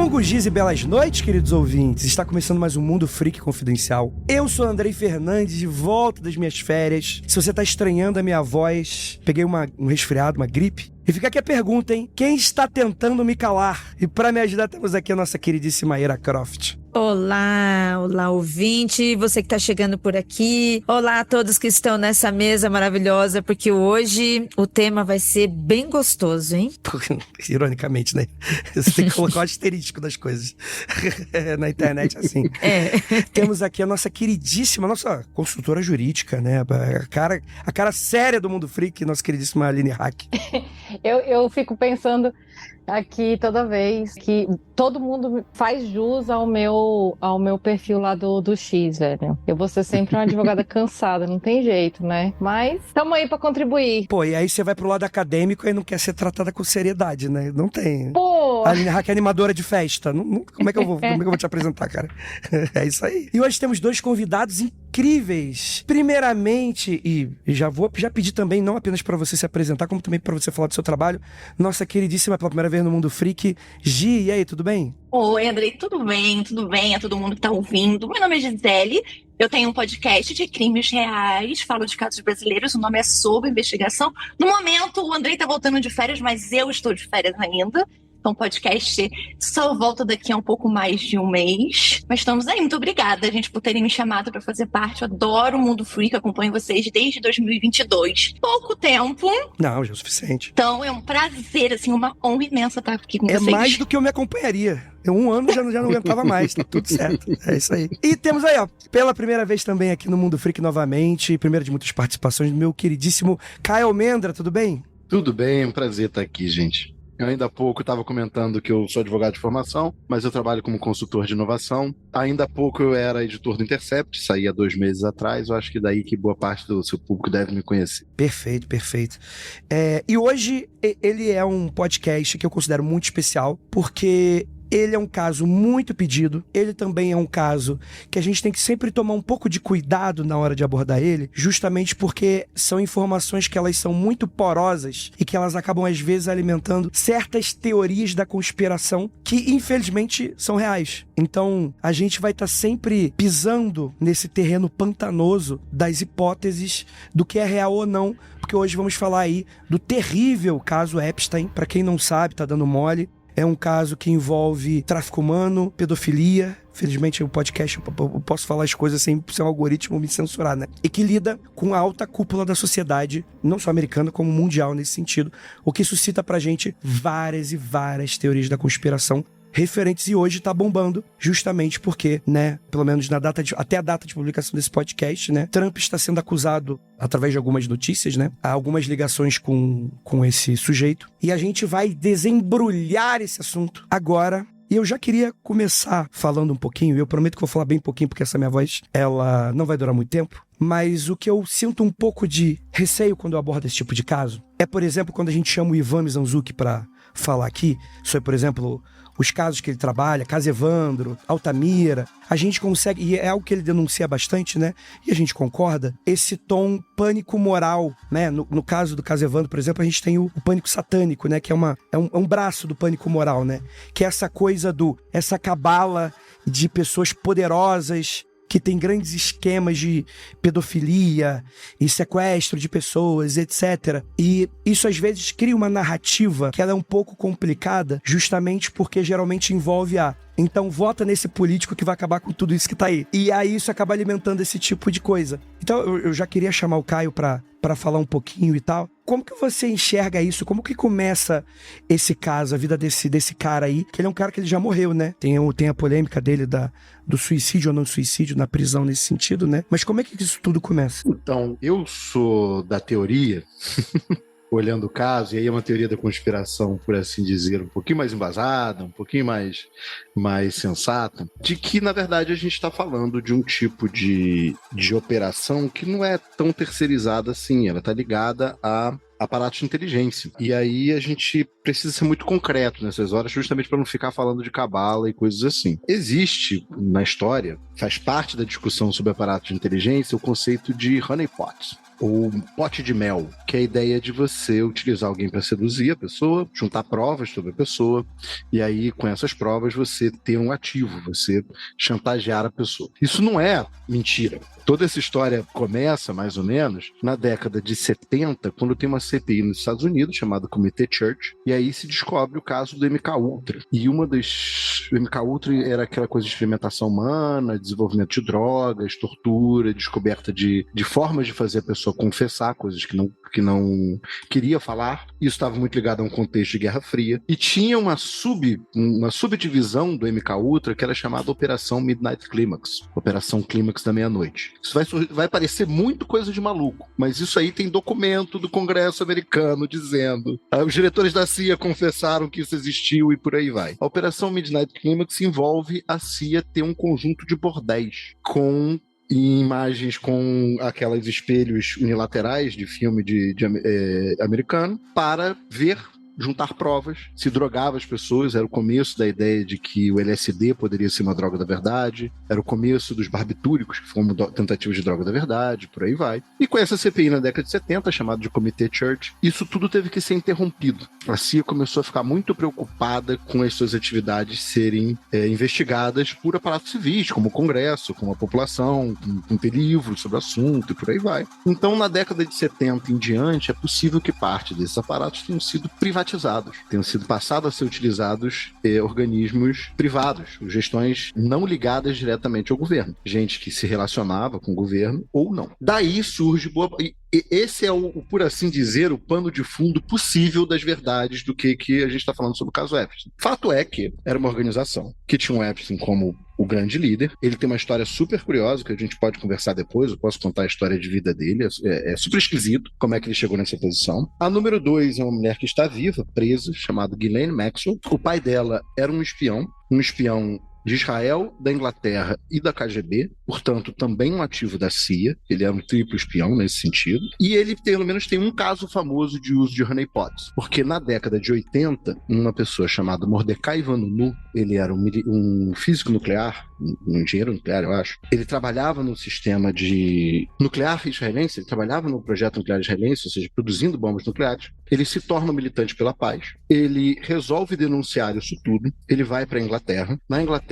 Longos dias e belas noites, queridos ouvintes. Está começando mais um Mundo Freak Confidencial. Eu sou Andrei Fernandes, de volta das minhas férias. Se você está estranhando a minha voz, peguei um resfriado, uma gripe. E fica aqui a pergunta, hein? Quem está tentando me calar? E para me ajudar, temos aqui a nossa queridíssima Ira Croft. Olá, ouvinte, você que tá chegando por aqui. Olá a todos que estão nessa mesa maravilhosa, porque hoje o tema vai ser bem gostoso, hein? Ironicamente, né? Você tem que colocar um asterístico das coisas na internet, assim. Temos aqui a nossa queridíssima, nossa consultora jurídica, né? A cara séria do Mundo Freak, nossa queridíssima Aline Hack. Eu fico pensando aqui toda vez que todo mundo faz jus ao meu perfil lá do X, velho. Eu vou ser sempre uma advogada cansada, não tem jeito, né? Mas tamo aí pra contribuir. Pô, e aí você vai pro lado acadêmico e não quer ser tratada com seriedade, né? Não tem. Pô! A Aline Hack é animadora de festa. Como é que eu vou te apresentar, cara? É isso aí. E hoje temos dois convidados incríveis. Primeiramente, e já pedir também, não apenas para você se apresentar, como também para você falar do seu trabalho, nossa queridíssima, pela primeira vez no Mundo Freak, Gi. E aí, tudo bem? Oi, Andrei, tudo bem a todo mundo que tá ouvindo. Meu nome é Gisele, eu tenho um podcast de crimes reais, falo de casos brasileiros, o nome é Sob Investigação. No momento, o Andrei tá voltando de férias, mas eu estou de férias ainda. Então, o podcast só volta daqui a um pouco mais de um mês. Mas estamos aí, muito obrigada, gente, por terem me chamado para fazer parte. Eu adoro o Mundo Freak, acompanho vocês desde 2022. Pouco tempo. Não, já é o suficiente. Então, é um prazer, assim, uma honra imensa estar aqui com vocês. É mais do que eu me acompanharia. Eu, um ano já não aguentava mais, tá tudo certo. É isso aí. E temos aí, ó, pela primeira vez também aqui no Mundo Freak novamente, primeira de muitas participações, do meu queridíssimo Caio Mendra, tudo bem? Tudo bem, é um prazer estar aqui, gente. Eu ainda há pouco estava comentando que eu sou advogado de formação, mas eu trabalho como consultor de inovação. Ainda há pouco eu era editor do Intercept, saí há 2 meses atrás. Eu acho que daí que boa parte do seu público deve me conhecer. Perfeito. E hoje ele é um podcast que eu considero muito especial, porque ele é um caso muito pedido, ele também é um caso que a gente tem que sempre tomar um pouco de cuidado na hora de abordar ele, justamente porque são informações que elas são muito porosas e que elas acabam às vezes alimentando certas teorias da conspiração que infelizmente são reais. Então a gente vai estar sempre pisando nesse terreno pantanoso das hipóteses do que é real ou não, porque hoje vamos falar aí do terrível caso Epstein. Para quem não sabe, tá dando mole. É um caso que envolve tráfico humano, pedofilia. Felizmente, o podcast eu posso falar as coisas sem o algoritmo me censurar, né? E que lida com a alta cúpula da sociedade, não só americana, como mundial nesse sentido. O que suscita pra gente várias e várias teorias da conspiração referentes, e hoje tá bombando justamente porque, né, pelo menos até a data de publicação desse podcast, né, Trump está sendo acusado, através de algumas notícias, né, há algumas ligações com esse sujeito, e a gente vai desembrulhar esse assunto agora. E eu já queria começar falando um pouquinho, e eu prometo que vou falar bem pouquinho, porque essa minha voz, ela não vai durar muito tempo, mas o que eu sinto um pouco de receio quando eu abordo esse tipo de caso é, por exemplo, quando a gente chama o Ivan Mizanzuki para falar aqui sobre, por exemplo, os casos que ele trabalha, caso Evandro, Altamira, a gente consegue, e é algo que ele denuncia bastante, né? E a gente concorda, esse tom pânico moral, né? No caso do caso Evandro, por exemplo, a gente tem o pânico satânico, né? Que é um braço do pânico moral, né? Que é essa coisa essa cabala de pessoas poderosas que tem grandes esquemas de pedofilia e sequestro de pessoas, etc. E isso às vezes cria uma narrativa que ela é um pouco complicada, justamente porque geralmente envolve então vota nesse político que vai acabar com tudo isso que tá aí. E aí isso acaba alimentando esse tipo de coisa. Então eu já queria chamar o Caio pra falar um pouquinho e tal. Como que você enxerga isso? Como que começa esse caso, a vida desse cara aí? Que ele é um cara que ele já morreu, né? Tem a polêmica dele do suicídio ou não suicídio na prisão nesse sentido, né? Mas como é que isso tudo começa? Então, eu sou da teoria... olhando o caso, e aí é uma teoria da conspiração, por assim dizer, um pouquinho mais embasada, um pouquinho mais sensata, de que, na verdade, a gente está falando de um tipo de operação que não é tão terceirizada assim, ela está ligada a aparatos de inteligência. E aí a gente precisa ser muito concreto nessas horas, justamente para não ficar falando de cabala e coisas assim. Existe na história, faz parte da discussão sobre aparatos de inteligência, o conceito de honeypot. ou pote de mel, que é a ideia de você utilizar alguém para seduzir a pessoa, juntar provas sobre a pessoa, e aí com essas provas você ter um ativo, você chantagear a pessoa. Isso não é mentira. Toda essa história começa, mais ou menos, na década de 70, quando tem uma CPI nos Estados Unidos, chamada Comitê Church, e aí se descobre o caso do MKUltra. E uma das... O MKUltra era aquela coisa de experimentação humana, desenvolvimento de drogas, tortura, descoberta de formas de fazer a pessoa confessar coisas que não queria falar. Isso estava muito ligado a um contexto de Guerra Fria. E tinha uma subdivisão do MKUltra que era chamada Operação Midnight Climax, Operação Clímax da Meia-Noite. Isso vai parecer muito coisa de maluco, mas isso aí tem documento do Congresso americano dizendo. Os diretores da CIA confessaram que isso existiu e por aí vai. A Operação Midnight Climax envolve a CIA ter um conjunto de bordéis com imagens com aquelas espelhos unilaterais de filme americano para juntar provas, se drogava as pessoas, era o começo da ideia de que o LSD poderia ser uma droga da verdade, era o começo dos barbitúricos, que foram tentativas de droga da verdade, por aí vai. E com essa CPI na década de 70, chamada de Comitê Church, isso tudo teve que ser interrompido. A CIA começou a ficar muito preocupada com as suas atividades serem investigadas por aparatos civis, como o Congresso, como a população, com ter livros sobre o assunto e por aí vai. Então, na década de 70 em diante, é possível que parte desses aparatos tenham sido privatizados, tenham sido passados a ser utilizados organismos privados, gestões não ligadas diretamente ao governo. Gente que se relacionava com o governo ou não. Daí surge esse é por assim dizer, o pano de fundo possível das verdades do que a gente está falando sobre o caso Epstein. Fato é que era uma organização que tinha o Epstein como o grande líder. Ele tem uma história super curiosa que a gente pode conversar depois, eu posso contar a história de vida dele, é super esquisito como é que ele chegou nessa posição. A número 2 é uma mulher que está viva, presa, chamada Ghislaine Maxwell. O pai dela era um espião de Israel, da Inglaterra e da KGB, portanto, também um ativo da CIA, ele era um triplo espião nesse sentido, e ele pelo menos tem um caso famoso de uso de honeypots, porque na década de 80, uma pessoa chamada Mordecai Vanunu, ele era um físico nuclear, um engenheiro nuclear, eu acho, ele trabalhava no sistema de nuclear israelense, ele trabalhava no projeto nuclear israelense, ou seja, produzindo bombas nucleares. Ele se torna um militante pela paz, ele resolve denunciar isso tudo, ele vai para a Inglaterra. Na Inglaterra,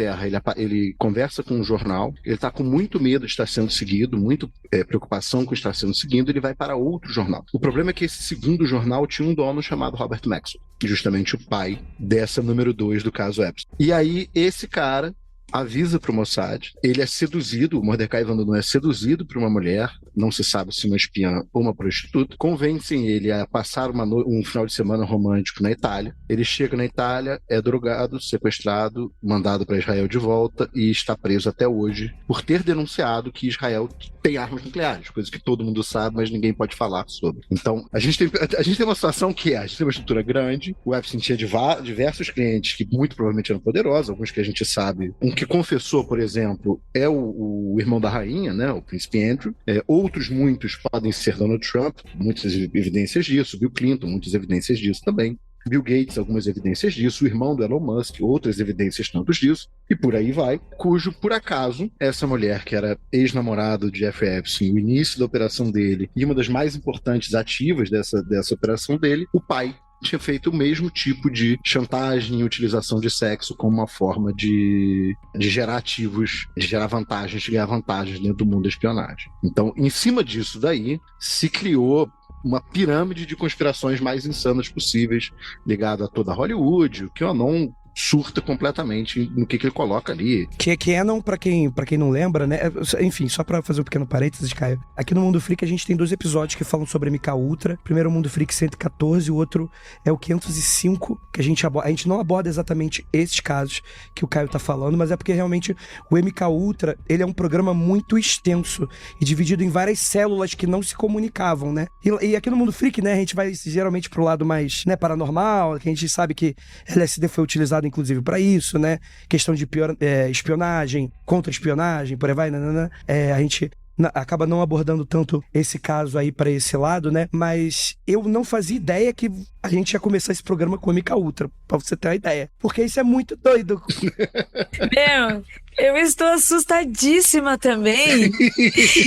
ele conversa com um jornal, ele está com muito medo de estar sendo seguido, muito preocupação com estar sendo seguido, ele vai para outro jornal. O problema é que esse segundo jornal tinha um dono chamado Robert Maxwell, justamente o pai dessa número 2 do caso Epstein. E aí, esse cara avisa para o Mossad, ele é seduzido, o Mordecai Vanunu é seduzido por uma mulher, não se sabe se uma espiã ou uma prostituta, convencem ele a passar um final de semana romântico na Itália. Ele chega na Itália, é drogado, sequestrado, mandado para Israel de volta e está preso até hoje por ter denunciado que Israel tem armas nucleares, coisa que todo mundo sabe, mas ninguém pode falar sobre. Então, a gente tem uma situação que a gente tem uma estrutura grande, o Epstein tinha diversos clientes que muito provavelmente eram poderosos, alguns que a gente sabe. Um que confessou, por exemplo, é o irmão da rainha, né, o príncipe Andrew. Outros muitos podem ser Donald Trump, muitas evidências disso, Bill Clinton, muitas evidências disso também. Bill Gates, algumas evidências disso, o irmão do Elon Musk, outras evidências tantos disso, e por aí vai, cujo, por acaso, essa mulher que era ex-namorada de Jeffrey Epstein, o início da operação dele, e uma das mais importantes ativas dessa operação dele, o pai tinha feito o mesmo tipo de chantagem e utilização de sexo como uma forma de gerar ativos, de gerar vantagens, de ganhar vantagens dentro do mundo da espionagem. Então, em cima disso daí, se criou uma pirâmide de conspirações mais insanas possíveis, ligado a toda Hollywood, o que eu não surta completamente no que ele coloca ali. Canon, pra quem não lembra, né? Enfim, só pra fazer um pequeno parênteses, Caio. Aqui no Mundo Freak a gente tem 2 episódios que falam sobre MKUltra. Primeiro é o Mundo Freak 114, o outro é o 505, que a gente não aborda exatamente esses casos que o Caio tá falando, mas é porque realmente o MKUltra, ele é um programa muito extenso e dividido em várias células que não se comunicavam, né? E aqui no Mundo Freak, né, a gente vai geralmente pro lado mais, né, paranormal, que a gente sabe que LSD foi utilizado inclusive para isso, né? Questão de espionagem, contra-espionagem, por aí vai, a gente acaba não abordando tanto esse caso aí para esse lado, né? Mas eu não fazia ideia que a gente ia começar esse programa com o MKUltra. pra você ter uma ideia. Porque isso é muito doido. Meu, eu estou assustadíssima também.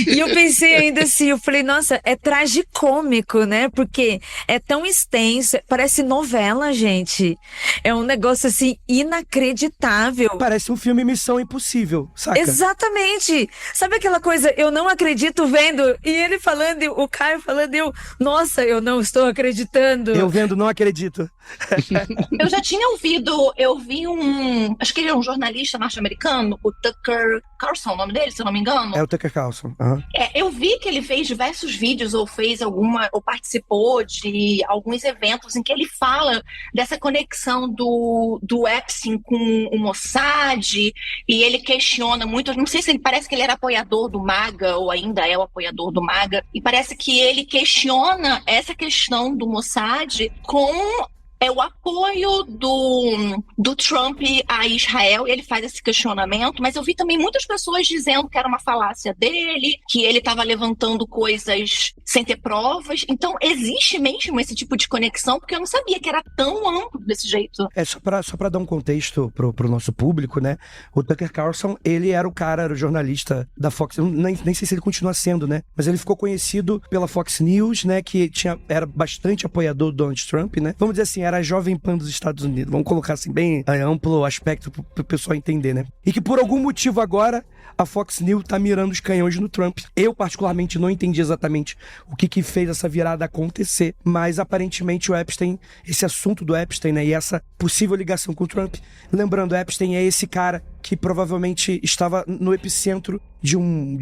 E eu pensei ainda assim, eu falei, nossa, é tragicômico, né? Porque é tão extenso, parece novela, gente. É um negócio assim inacreditável. Parece um filme Missão Impossível, saca? Exatamente. Sabe aquela coisa, eu não acredito vendo, e ele falando, o Caio falando, nossa, eu não estou acreditando. Eu vendo, não acredito. Eu já tinha eu vi acho que ele é um jornalista norte-americano, o Tucker Carlson, o nome dele, se eu não me engano. É o Tucker Carlson. Uhum. Eu vi que ele fez diversos vídeos ou participou de alguns eventos em que ele fala dessa conexão do Epstein com o Mossad, e ele questiona muito, não sei se ele parece que ele era apoiador do MAGA ou ainda é o apoiador do MAGA, e parece que ele questiona essa questão do Mossad com o apoio do Trump a Israel, e ele faz esse questionamento, mas eu vi também muitas pessoas dizendo que era uma falácia dele, que ele estava levantando coisas sem ter provas. Então, existe mesmo esse tipo de conexão, porque eu não sabia que era tão amplo desse jeito. Só pra dar um contexto pro nosso público, né? O Tucker Carlson, ele era o jornalista da Fox, nem sei se ele continua sendo, né? Mas ele ficou conhecido pela Fox News, né? Que era bastante apoiador do Donald Trump, né? Vamos dizer assim, era a Jovem Pan dos Estados Unidos. Vamos colocar assim, bem amplo aspecto pro pessoal entender, né? E que por algum motivo agora a Fox News tá mirando os canhões no Trump. Eu, particularmente, não entendi exatamente o que fez essa virada acontecer, mas aparentemente o Epstein, esse assunto do Epstein, né, e essa possível ligação com o Trump, lembrando, Epstein é esse cara que provavelmente estava no epicentro de um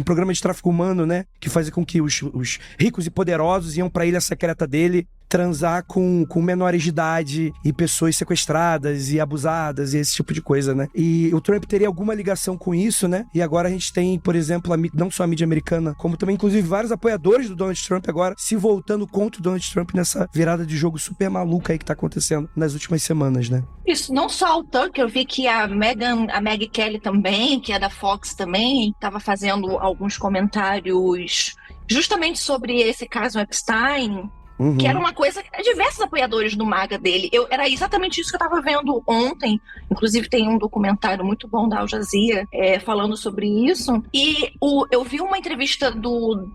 programa de tráfico humano, né, que fazia com que os ricos e poderosos iam pra ilha secreta dele transar com menores de idade e pessoas sequestradas e abusadas e esse tipo de coisa, né? E o Trump teria alguma ligação com isso, né? E agora a gente tem, por exemplo, não só a mídia americana, como também, inclusive, vários apoiadores do Donald Trump agora se voltando contra o Donald Trump nessa virada de jogo super maluca aí que tá acontecendo nas últimas semanas, né? Isso, não só o Tucker, eu vi que a Megyn Kelly também, que é da Fox também, estava fazendo alguns comentários justamente sobre esse caso Epstein. Uhum. Que era uma coisa, diversos apoiadores do MAGA dele. Era exatamente isso que eu estava vendo ontem. Inclusive tem um documentário muito bom da Al Jazeera falando sobre isso. E eu vi uma entrevista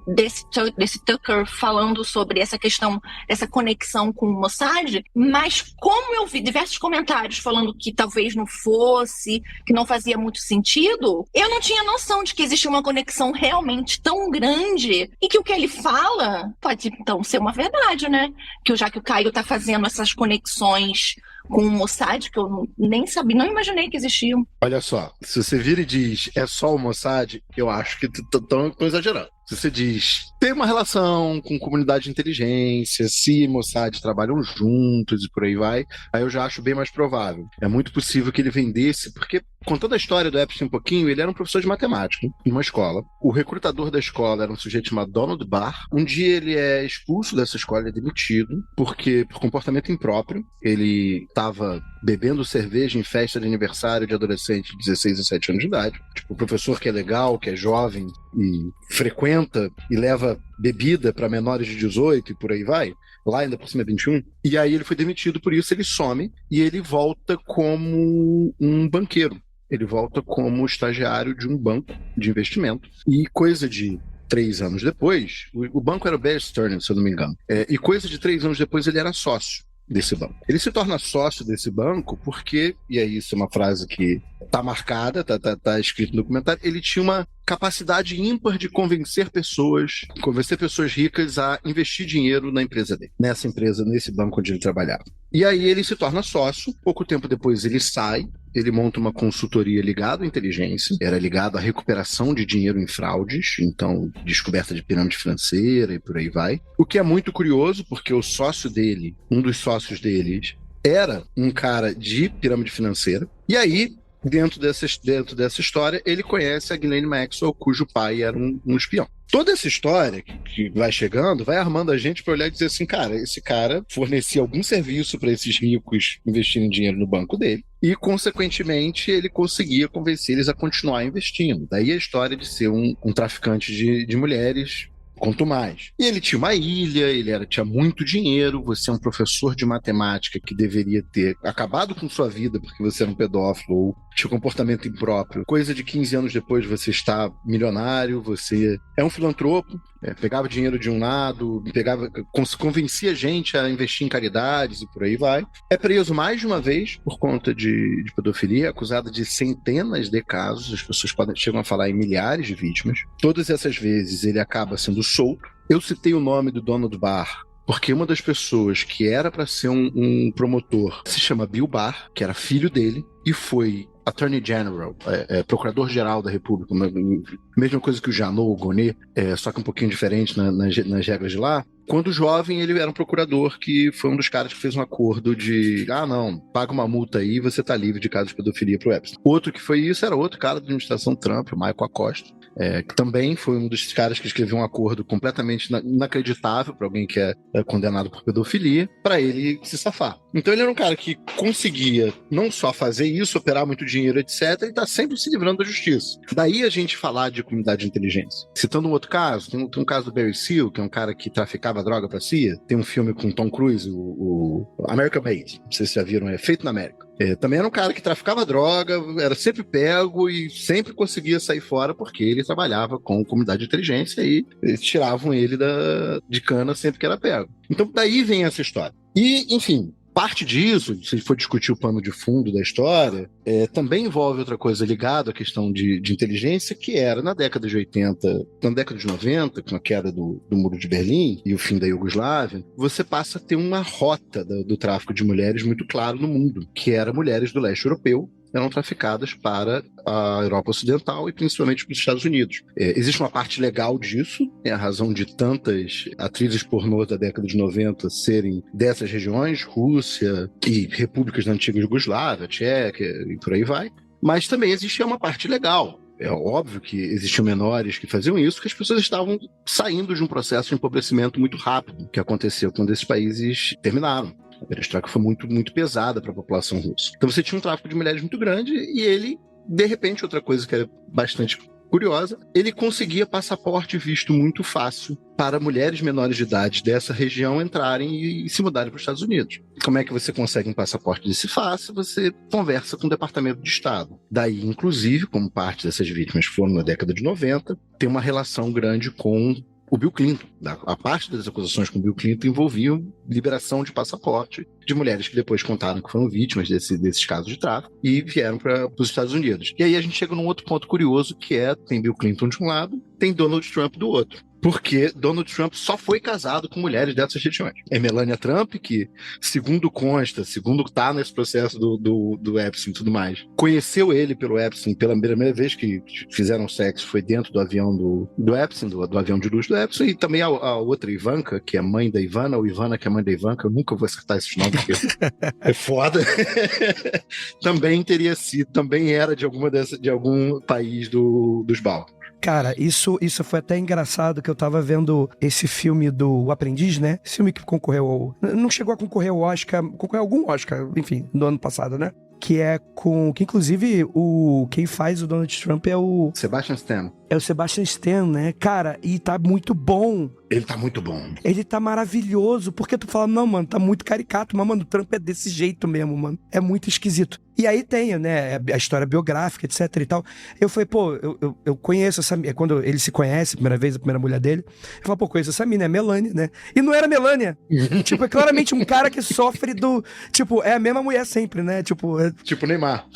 desse Tucker falando sobre essa questão, essa conexão com o Mossad, mas como eu vi diversos comentários falando que talvez não fosse, que não fazia muito sentido, eu não tinha noção de que existia uma conexão realmente tão grande e que o que ele fala pode então ser uma verdade. Né? Já que o Caio tá fazendo essas conexões com o Mossad, que eu nem sabia, não imaginei que existiam. Olha só, se você vira e diz é só o Mossad, eu acho que estão exagerando. Se você diz tem uma relação com comunidade de inteligência, se Mossad trabalham juntos e por aí vai, aí eu já acho bem mais provável. É muito possível que ele vendesse, porque contando a história do Epstein um pouquinho, ele era um professor de matemática em uma escola. O recrutador da escola era um sujeito chamado Donald Barr. Um dia ele é expulso dessa escola, ele é demitido, porque por comportamento impróprio, ele estava bebendo cerveja em festa de aniversário de adolescente de 16 e 17 anos de idade. Tipo, o professor que é legal, que é jovem e frequenta e leva bebida para menores de 18 e por aí vai, lá ainda por cima é 21. E aí ele foi demitido, por isso ele some e ele volta como um banqueiro. Ele volta como estagiário de um banco de investimento. E coisa de 3 anos depois, o banco era o Bear Stearns, se eu não me engano. E coisa de 3 anos depois ele era sócio desse banco. Ele se torna sócio desse banco porque, e aí isso é uma frase que tá marcada, tá escrito no documentário, ele tinha uma capacidade ímpar de convencer pessoas ricas a investir dinheiro na empresa dele, nessa empresa, nesse banco onde ele trabalhava. E aí ele se torna sócio, pouco tempo depois ele sai, ele monta uma consultoria ligada à inteligência, era ligado à recuperação de dinheiro em fraudes, então descoberta de pirâmide financeira e por aí vai. O que é muito curioso, porque o sócio dele, um dos sócios deles, era um cara de pirâmide financeira, e aí dentro dessa história, ele conhece a Ghislaine Maxwell, cujo pai era um espião. Toda essa história que vai chegando, vai armando a gente para olhar e dizer assim, cara, esse cara fornecia algum serviço para esses ricos investirem dinheiro no banco dele e, consequentemente, ele conseguia convencer eles a continuar investindo. Daí a história de ser um traficante de mulheres quanto mais. E ele tinha uma ilha, tinha muito dinheiro, você é um professor de matemática que deveria ter acabado com sua vida porque você era um pedófilo ou tinha um comportamento impróprio. Coisa de 15 anos depois você está milionário, você é um filantropo, pegava dinheiro de um lado, convencia gente a investir em caridades e por aí vai. É preso mais de uma vez por conta de pedofilia, acusado de centenas de casos, as pessoas chegam a falar em milhares de vítimas. Todas essas vezes ele acaba sendo solto. Eu citei o nome do Donald Barr porque uma das pessoas que era para ser um promotor se chama Bill Barr, que era filho dele, e foi Attorney General, Procurador-Geral da República, mesma coisa que o Janot, o Gonnet, só que um pouquinho diferente nas regras de lá. Quando jovem, ele era um procurador que foi um dos caras que fez um acordo de não, paga uma multa aí e você tá livre de casos de pedofilia pro Epstein. Outro que foi isso era outro cara da administração Trump, o Michael Acosta, que também foi um dos caras que escreveu um acordo completamente inacreditável para alguém que é condenado por pedofilia, para ele se safar. Então ele era um cara que conseguia não só fazer isso, operar muito dinheiro, etc., e tá sempre se livrando da justiça. Daí a gente falar de comunidade de inteligência. Citando um outro caso, tem um caso do Barry Seal, que é um cara que traficava droga pra CIA. Tem um filme com Tom Cruise, o American Made, não sei se já viram, Feito na América. Também era um cara que traficava droga, era sempre pego e sempre conseguia sair fora porque ele trabalhava com comunidade de inteligência e eles tiravam ele de cana sempre que era pego. Então daí vem essa história. E, enfim, parte disso, se for discutir o pano de fundo da história, também envolve outra coisa ligada à questão de inteligência, que era na década de 80, na década de 90, com a queda do Muro de Berlim e o fim da Iugoslávia, você passa a ter uma rota do tráfico de mulheres muito claro no mundo, que era mulheres do leste europeu, eram traficadas para a Europa Ocidental e principalmente para os Estados Unidos. Existe uma parte legal disso, é a razão de tantas atrizes pornô da década de 90 serem dessas regiões, Rússia e repúblicas da antiga Iugoslávia, Tcheca e por aí vai. Mas também existia uma parte legal. É óbvio que existiam menores que faziam isso, que as pessoas estavam saindo de um processo de empobrecimento muito rápido, que aconteceu quando esses países terminaram. A perestroika foi muito, muito pesada para a população russa. Então você tinha um tráfico de mulheres muito grande e ele, de repente, outra coisa que era bastante curiosa, ele conseguia passaporte e visto muito fácil para mulheres menores de idade dessa região entrarem e se mudarem para os Estados Unidos. Como é que você consegue um passaporte desse fácil? Você conversa com o Departamento de Estado. Daí, inclusive, como parte dessas vítimas foram na década de 90, tem uma relação grande com o Bill Clinton. A parte das acusações com o Bill Clinton envolviam liberação de passaporte de mulheres que depois contaram que foram vítimas desses casos de tráfico e vieram para os Estados Unidos. E aí a gente chega num outro ponto curioso, que tem Bill Clinton de um lado, tem Donald Trump do outro. Porque Donald Trump só foi casado com mulheres dessas regiões. É Melania Trump, que, segundo consta, segundo tá nesse processo do Epstein e tudo mais, conheceu ele pelo Epstein, pela primeira vez que fizeram sexo foi dentro do avião do Epstein, do avião de luxo do Epstein, e também a outra Ivanka, que é a mãe da Ivana, ou Ivana, que é a mãe da Ivanka, eu nunca vou acertar esse nome, porque é foda. também era de algum país dos Balcãs. Cara, isso foi até engraçado, que eu tava vendo esse filme do Aprendiz, né? Esse filme que concorreu não chegou a concorrer ao Oscar, concorreu a algum Oscar, enfim, no ano passado, né? Que inclusive, quem faz o Donald Trump é o Sebastian Stan. É o Sebastian Stan, né? Cara, e tá muito bom. Ele tá muito bom. Ele tá maravilhoso, porque tu fala, não, mano, tá muito caricato, mas, mano, o Trump é desse jeito mesmo, mano. É muito esquisito. E aí tem, né, a história biográfica, etc e tal. Eu falei, pô, eu conheço essa... Quando ele se conhece, a primeira vez, a primeira mulher dele, eu falei, pô, conheço essa mina, é Melania, né? E não era Melania. Tipo, é claramente um cara que sofre do... Tipo, é a mesma mulher sempre, né? Tipo Neymar.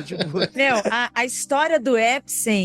Tipo... Meu, a história do Epstein...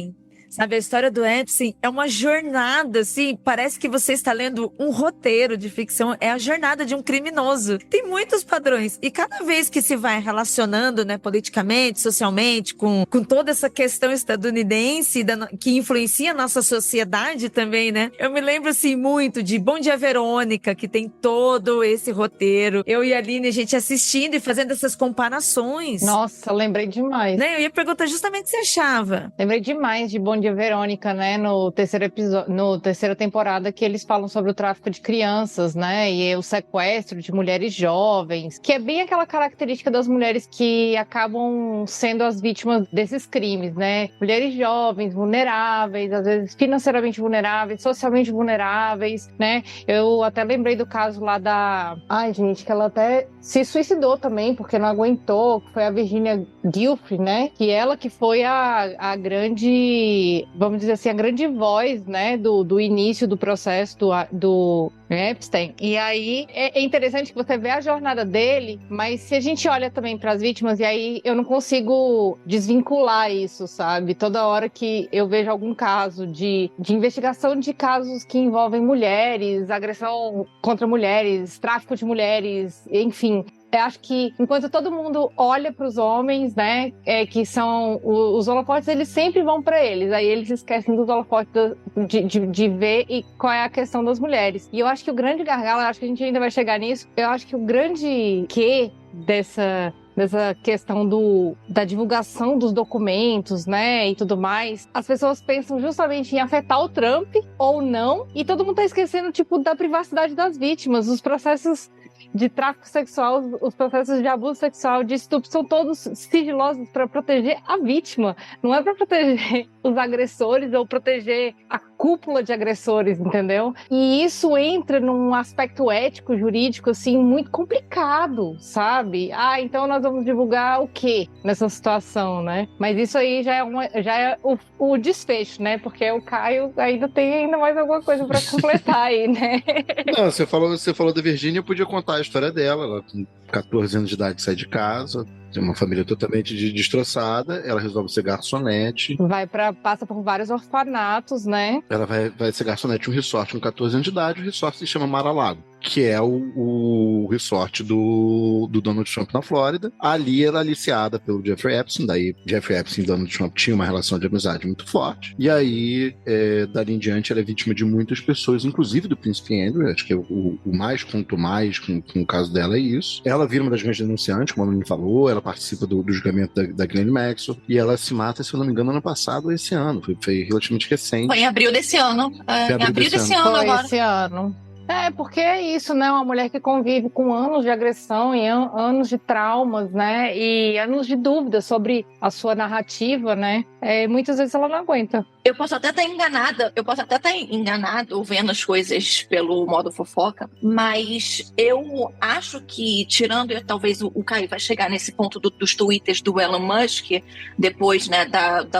Sabe, a história do Epstein é uma jornada, assim, parece que você está lendo um roteiro de ficção, é a jornada de um criminoso. Tem muitos padrões, e cada vez que se vai relacionando, né, politicamente, socialmente, com toda essa questão estadunidense, que influencia a nossa sociedade também, né, eu me lembro, assim, muito de Bom Dia Verônica, que tem todo esse roteiro. Eu e a Aline, a gente assistindo e fazendo essas comparações. Nossa, lembrei demais. Né? Eu ia perguntar justamente o que você achava. Lembrei demais de Bom Bom Dia Verônica, né, no terceiro episódio, no terceira temporada, que eles falam sobre o tráfico de crianças, né, e o sequestro de mulheres jovens, que é bem aquela característica das mulheres que acabam sendo as vítimas desses crimes, né, mulheres jovens, vulneráveis, às vezes financeiramente vulneráveis, socialmente vulneráveis, né. Eu até lembrei do caso lá ai, gente, que ela até se suicidou também, porque não aguentou, que foi a Virginia Giuffre, né, que ela que foi a grande, vamos dizer assim, a grande voz, né, do início do processo do Epstein. E aí é interessante que você vê a jornada dele, mas se a gente olha também para as vítimas, e aí eu não consigo desvincular isso, sabe? Toda hora que eu vejo algum caso de investigação de casos que envolvem mulheres, agressão contra mulheres, tráfico de mulheres, enfim. Eu acho que enquanto todo mundo olha para os homens, né, que são os holofotes, eles sempre vão para eles. Aí eles esquecem dos holofotes de ver e qual é a questão das mulheres. E eu acho que o grande gargalo, eu acho que a gente ainda vai chegar nisso, eu acho que o grande quê dessa questão da divulgação dos documentos, né, e tudo mais, as pessoas pensam justamente em afetar o Trump ou não, e todo mundo tá esquecendo, tipo, da privacidade das vítimas. Os processos de tráfico sexual, os processos de abuso sexual, de estupro, são todos sigilosos para proteger a vítima, não é para proteger os agressores ou proteger a cúpula de agressores, entendeu? E isso entra num aspecto ético, jurídico, assim, muito complicado, sabe? Então nós vamos divulgar o quê nessa situação, né? Mas isso aí já é o desfecho, né? Porque o Caio tem ainda mais alguma coisa para completar aí, né? Não, você falou da Virgínia, eu podia contar a história dela. Ela com 14 anos de idade sai de casa, tem uma família totalmente destroçada, ela resolve ser garçonete. Passa por vários orfanatos, né? Ela vai ser garçonete em um resort com 14 anos de idade, o resort se chama Mar-a-Lago, que é o resort do Donald Trump na Flórida. Ali ela é aliciada pelo Jeffrey Epstein, daí Jeffrey Epstein e Donald Trump tinham uma relação de amizade muito forte, e aí dali em diante ela é vítima de muitas pessoas, inclusive do príncipe Andrew. Acho que o mais conto mais com o caso dela é isso. Ela vira uma das grandes denunciantes, como a Aline falou, ela participa do julgamento da Ghislaine Maxwell, e ela se mata, se eu não me engano, ano passado ou esse ano, foi relativamente recente. Foi em abril desse ano. Em abril desse ano Foi agora. esse ano. Porque é isso, né? Uma mulher que convive com anos de agressão e anos de traumas, né? E anos de dúvidas sobre a sua narrativa, né? Muitas vezes ela não aguenta. Eu posso até estar enganado vendo as coisas pelo modo fofoca, mas eu acho que, tirando, talvez o Caio vai chegar nesse ponto dos twitters do Elon Musk, depois, né,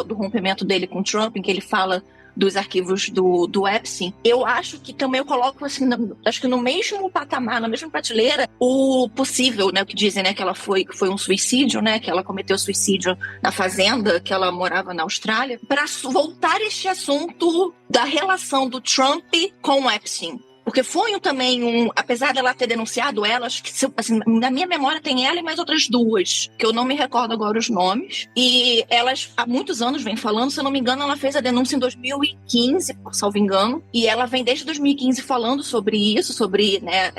do rompimento dele com o Trump, em que ele fala dos arquivos do Epstein, eu acho que também eu coloco assim, acho que no mesmo patamar, na mesma prateleira, o possível, né, o que dizem, né, que ela foi um suicídio, né, que ela cometeu suicídio na fazenda, que ela morava na Austrália, para voltar este assunto da relação do Trump com o Epstein. Porque foi também apesar dela ter denunciado ela, acho que, assim, na minha memória tem ela e mais outras duas, que eu não me recordo agora os nomes, e elas há muitos anos vêm falando, se eu não me engano, ela fez a denúncia em 2015, por salvo engano, e ela vem desde 2015 falando sobre isso, sobre, né,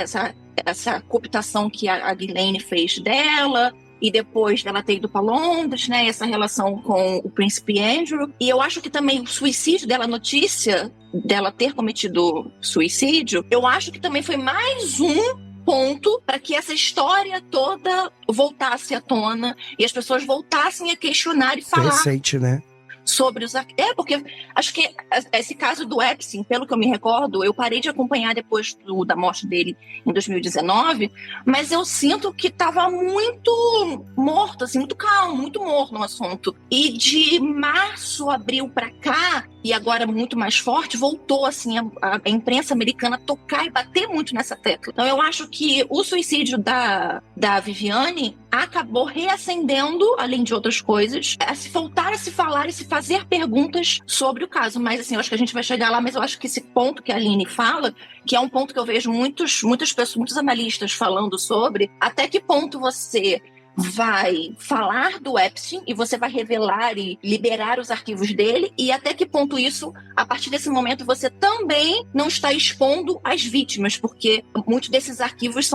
essa cooptação que a Ghislaine fez dela, e depois dela ter ido para Londres, né, essa relação com o príncipe Andrew. E eu acho que também o suicídio dela, a notícia dela ter cometido suicídio, eu acho que também foi mais um ponto para que essa história toda voltasse à tona e as pessoas voltassem a questionar e falar. Recente, né? Sobre os... porque acho que esse caso do Epstein, pelo que eu me recordo, eu parei de acompanhar depois da morte dele em 2019, mas eu sinto que estava muito morto, assim, muito calmo, muito morto no assunto. E de março, abril para cá, e agora muito mais forte, voltou assim a imprensa americana tocar e bater muito nessa tecla. Então eu acho que o suicídio da Viviane acabou reacendendo, além de outras coisas, a se voltar a se falar e se fazer perguntas sobre o caso. Mas assim, eu acho que a gente vai chegar lá, mas eu acho que esse ponto que a Aline fala, que é um ponto que eu vejo muitas pessoas, muitos analistas falando sobre, até que ponto você vai falar do Epstein e você vai revelar e liberar os arquivos dele, e até que ponto isso, a partir desse momento, você também não está expondo as vítimas, porque muitos desses arquivos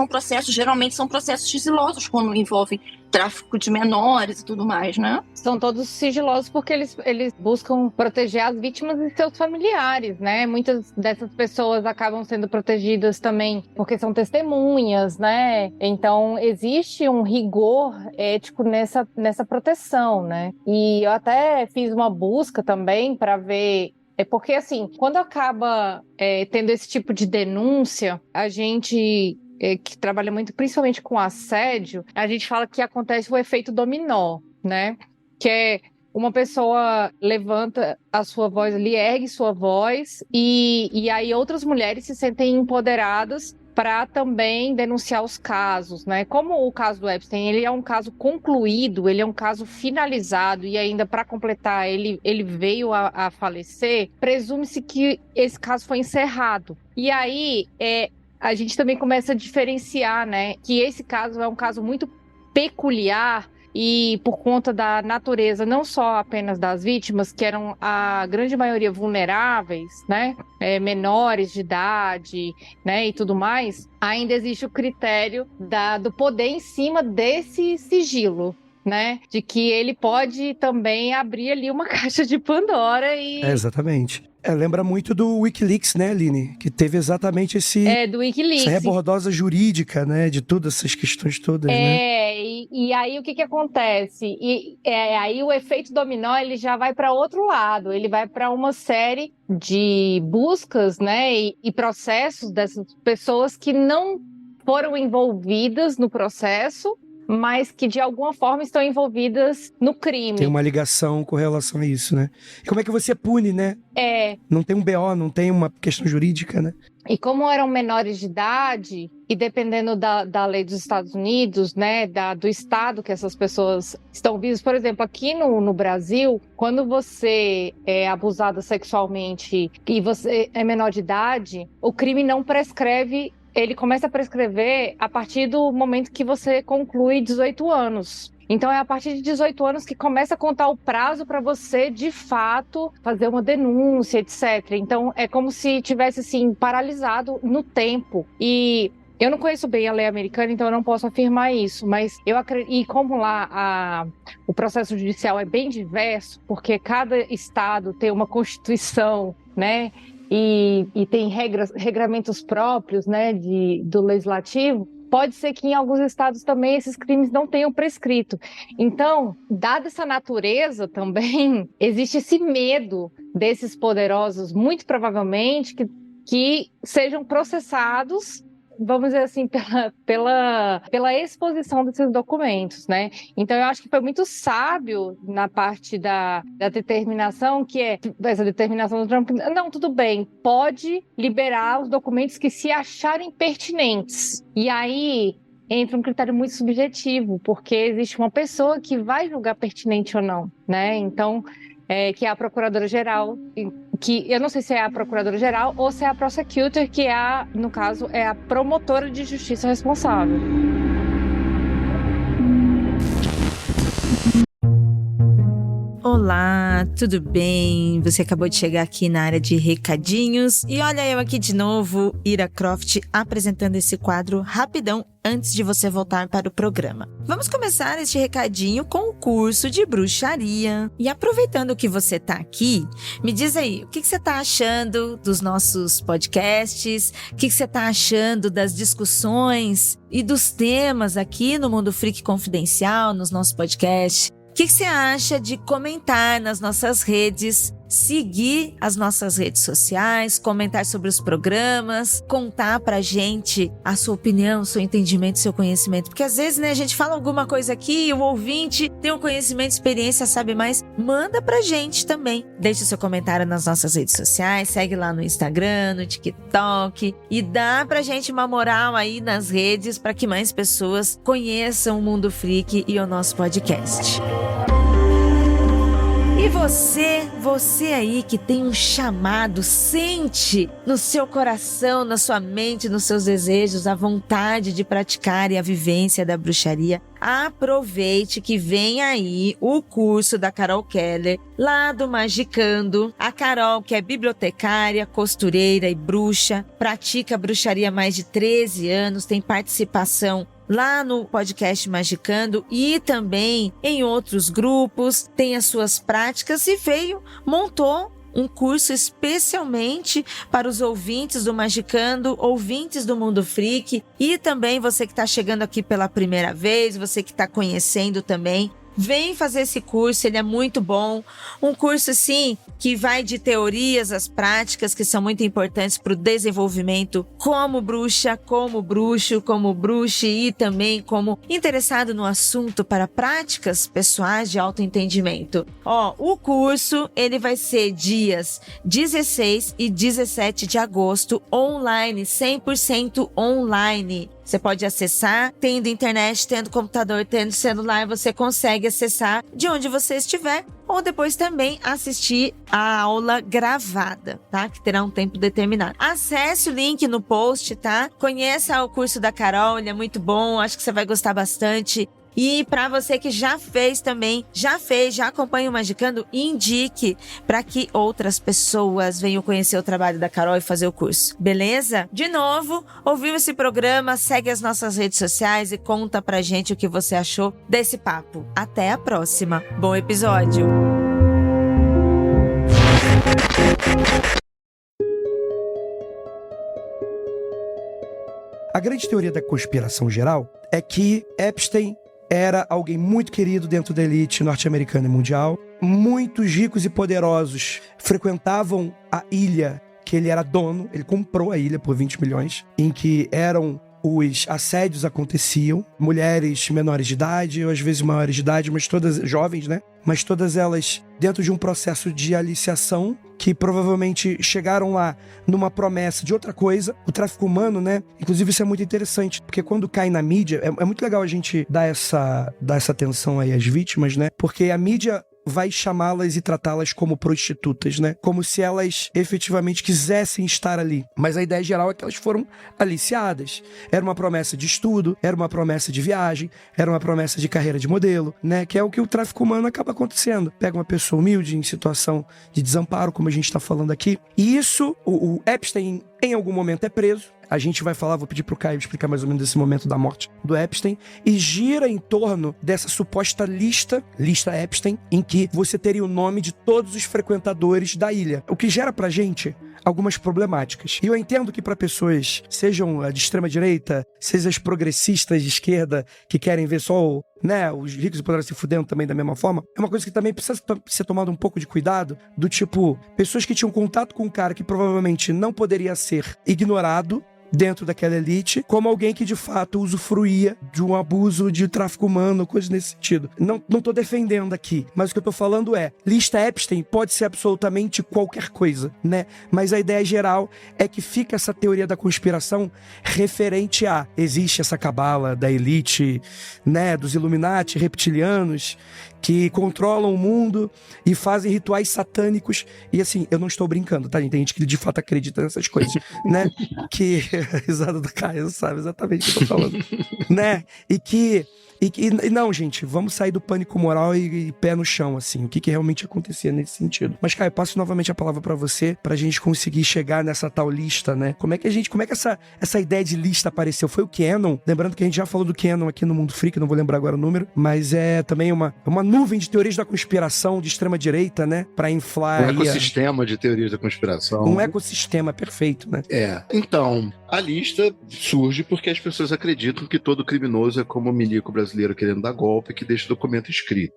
geralmente são processos sigilosos quando envolvem tráfico de menores e tudo mais, né? São todos sigilosos porque eles buscam proteger as vítimas e seus familiares, né? Muitas dessas pessoas acabam sendo protegidas também porque são testemunhas, né? Então, existe um rigor ético nessa proteção, né? E eu até fiz uma busca também para ver. Porque, assim, quando acaba tendo esse tipo de denúncia, a gente que trabalha muito principalmente com assédio, a gente fala que acontece o efeito dominó, né? Que é uma pessoa levanta a sua voz ali, ergue sua voz, e aí outras mulheres se sentem empoderadas para também denunciar os casos, né? Como o caso do Epstein, ele é um caso concluído, ele é um caso finalizado, e ainda para completar, ele veio a falecer, presume-se que esse caso foi encerrado. E aí, a gente também começa a diferenciar, né? Que esse caso é um caso muito peculiar, e por conta da natureza, não só apenas das vítimas, que eram a grande maioria vulneráveis, né, menores de idade, né, e tudo mais, ainda existe o critério do poder em cima desse sigilo, né, de que ele pode também abrir ali uma caixa de Pandora e... Exatamente. Lembra muito do Wikileaks, né, Aline? Que teve exatamente do Wikileaks. Essa rebordosa jurídica, né? De todas essas questões todas, né? E aí o que acontece? Aí o efeito dominó, ele já vai para outro lado. Ele vai para uma série de buscas, né? E processos dessas pessoas que não foram envolvidas no processo, mas que de alguma forma estão envolvidas no crime. Tem uma ligação com relação a isso, né? E como é que você pune, né? Não tem um BO, não tem uma questão jurídica, né? E como eram menores de idade, e dependendo da lei dos Estados Unidos, né, do estado que essas pessoas estão vivas, por exemplo, aqui no Brasil, quando você é abusada sexualmente e você é menor de idade, o crime não prescreve. Ele começa a prescrever a partir do momento que você conclui 18 anos. Então, é a partir de 18 anos que começa a contar o prazo para você, de fato, fazer uma denúncia, etc. Então, é como se tivesse, assim, paralisado no tempo. E eu não conheço bem a lei americana, então eu não posso afirmar isso. Mas eu acredito... E como lá o processo judicial é bem diverso, porque cada estado tem uma constituição, né? E tem regramentos próprios, né, do legislativo, pode ser que em alguns estados também esses crimes não tenham prescrito. Então, dada essa natureza também, existe esse medo desses poderosos, muito provavelmente, que sejam processados, vamos dizer assim, pela exposição desses documentos, né? Então, eu acho que foi muito sábio na parte da determinação, que é essa determinação do Trump. Não, tudo bem, pode liberar os documentos que se acharem pertinentes. E aí entra um critério muito subjetivo, porque existe uma pessoa que vai julgar pertinente ou não, né? Então, que é a Procuradora-Geral, que eu não sei se é a Procuradora-Geral ou se é a Prosecutor, que no caso, é a promotora de justiça responsável. Olá, tudo bem? Você acabou de chegar aqui na área de recadinhos e olha eu aqui de novo, Ira Croft, apresentando esse quadro rapidão antes de você voltar para o programa. Vamos começar este recadinho com o curso de bruxaria. E aproveitando que você está aqui, me diz aí, o que você está achando dos nossos podcasts? O que você está achando das discussões e dos temas aqui no Mundo Freak Confidencial, nos nossos podcasts? O que você acha de comentar nas nossas redes, seguir as nossas redes sociais, comentar sobre os programas, contar pra gente a sua opinião, seu entendimento, seu conhecimento? Porque às vezes, né, a gente fala alguma coisa aqui e o ouvinte tem um conhecimento, experiência, sabe mais? Manda pra gente também. Deixe o seu comentário nas nossas redes sociais, segue lá no Instagram, no TikTok e dá pra gente uma moral aí nas redes para que mais pessoas conheçam o Mundo Freak e o nosso podcast. E você aí que tem um chamado, sente no seu coração, na sua mente, nos seus desejos, a vontade de praticar e a vivência da bruxaria, aproveite que vem aí o curso da Carol Keller, lá do Magicando. A Carol, que é bibliotecária, costureira e bruxa, pratica bruxaria há mais de 13 anos, tem participação lá no podcast Magicando e também em outros grupos, tem as suas práticas e montou um curso especialmente para os ouvintes do Magicando, ouvintes do Mundo Freak e também você que está chegando aqui pela primeira vez, você que está conhecendo também. Vem fazer esse curso, ele é muito bom. Um curso, assim, que vai de teorias às práticas, que são muito importantes para o desenvolvimento como bruxa, como bruxo, como bruxe e também como interessado no assunto para práticas pessoais de autoentendimento. O curso, ele vai ser dias 16 e 17 de agosto, online, 100% online. Você pode acessar, tendo internet, tendo computador, tendo celular, você consegue acessar de onde você estiver ou depois também assistir a aula gravada, tá? Que terá um tempo determinado. Acesse o link no post, tá? Conheça o curso da Carol, ele é muito bom, acho que você vai gostar bastante. E para você que já fez também, já acompanha o Magicando, indique para que outras pessoas venham conhecer o trabalho da Carol e fazer o curso. Beleza? De novo, ouviu esse programa, segue as nossas redes sociais e conta pra gente o que você achou desse papo. Até a próxima. Bom episódio! A grande teoria da conspiração geral é que Epstein era alguém muito querido dentro da elite norte-americana e mundial. Muitos ricos e poderosos frequentavam a ilha que ele era dono. Ele comprou a ilha por 20 milhões, em que os assédios aconteciam. Mulheres menores de idade, ou às vezes maiores de idade, mas todas jovens, né? Mas todas elas dentro de um processo de aliciação, que provavelmente chegaram lá numa promessa de outra coisa. O tráfico humano, né? Inclusive isso é muito interessante, porque quando cai na mídia, é muito legal a gente dar essa atenção aí às vítimas, né? Porque a mídia vai chamá-las e tratá-las como prostitutas, né? Como se elas efetivamente quisessem estar ali. Mas a ideia geral é que elas foram aliciadas. Era uma promessa de estudo, era uma promessa de viagem, era uma promessa de carreira de modelo, né? Que é o que o tráfico humano acaba acontecendo. Pega uma pessoa humilde, em situação de desamparo, como a gente está falando aqui. E isso, o Epstein, em algum momento é preso. A gente vai falar, vou pedir pro Caio explicar mais ou menos esse momento da morte do Epstein, e gira em torno dessa suposta lista Epstein, em que você teria o nome de todos os frequentadores da ilha. O que gera pra gente algumas problemáticas. E eu entendo que para pessoas, sejam de extrema direita, sejam as progressistas de esquerda, que querem ver só os ricos e poderosos se fudendo também da mesma forma, é uma coisa que também precisa ser tomado um pouco de cuidado, do tipo, pessoas que tinham contato com um cara que provavelmente não poderia ser ignorado dentro daquela elite, como alguém que de fato usufruía de um abuso de tráfico humano, coisa nesse sentido. Não tô defendendo aqui, mas o que eu tô falando é, lista Epstein pode ser absolutamente qualquer coisa, né? Mas a ideia geral é que fica essa teoria da conspiração referente a, existe essa cabala da elite, né, dos Illuminati reptilianos, que controlam o mundo e fazem rituais satânicos. E assim, eu não estou brincando, tá, gente? Tem gente que de fato acredita nessas coisas, né? Que... risada do Caio, sabe exatamente o que eu tô falando. Né? E não, gente, vamos sair do pânico moral e pé no chão, assim. O que realmente acontecia nesse sentido. Mas, Caio, passo novamente a palavra pra você, pra gente conseguir chegar nessa tal lista, né? Como é que essa ideia de lista apareceu? Foi o Cannon? Lembrando que a gente já falou do Cannon aqui no Mundo Freak, não vou lembrar agora o número, mas é também uma nuvem de teorias da conspiração de extrema-direita, né? Pra inflar... Um ecossistema de teorias da conspiração. Um ecossistema perfeito, né? Então, a lista surge porque as pessoas acreditam que todo criminoso é como o milico brasileiro querendo dar golpe que deixa o documento escrito.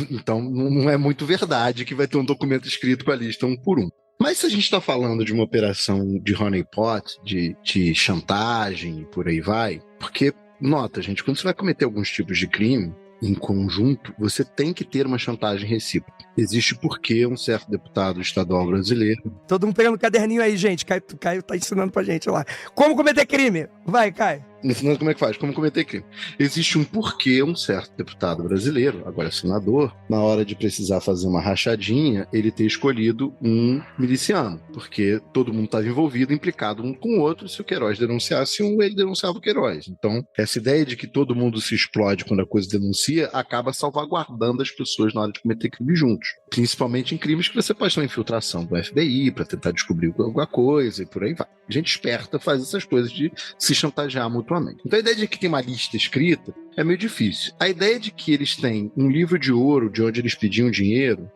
Então, não é muito verdade que vai ter um documento escrito com a lista um por um. Mas se a gente está falando de uma operação de honeypot, de chantagem e por aí vai, porque, nota, gente, quando você vai cometer alguns tipos de crime, em conjunto, você tem que ter uma chantagem recíproca. Existe porque um certo deputado estadual brasileiro... Todo mundo pegando o caderninho aí, gente. Caio tá ensinando pra gente lá. Como cometer crime? Vai, Caio. Ensinando como é que faz, como cometer crime. Existe um porquê um certo deputado brasileiro, agora senador, na hora de precisar fazer uma rachadinha, ele ter escolhido um miliciano. Porque todo mundo estava envolvido, implicado um com o outro. Se o Queiroz denunciasse um, ele denunciava o Queiroz. Então, essa ideia de que todo mundo se explode quando a coisa denuncia, acaba salvaguardando as pessoas na hora de cometer crime juntos. Principalmente em crimes que você pode ter uma infiltração do FBI para tentar descobrir alguma coisa e por aí vai. Gente esperta faz essas coisas de se chantagear mutuamente atualmente. Então a ideia de que tem uma lista escrita é meio difícil. A ideia de que eles têm um livro de ouro de onde eles pediam dinheiro,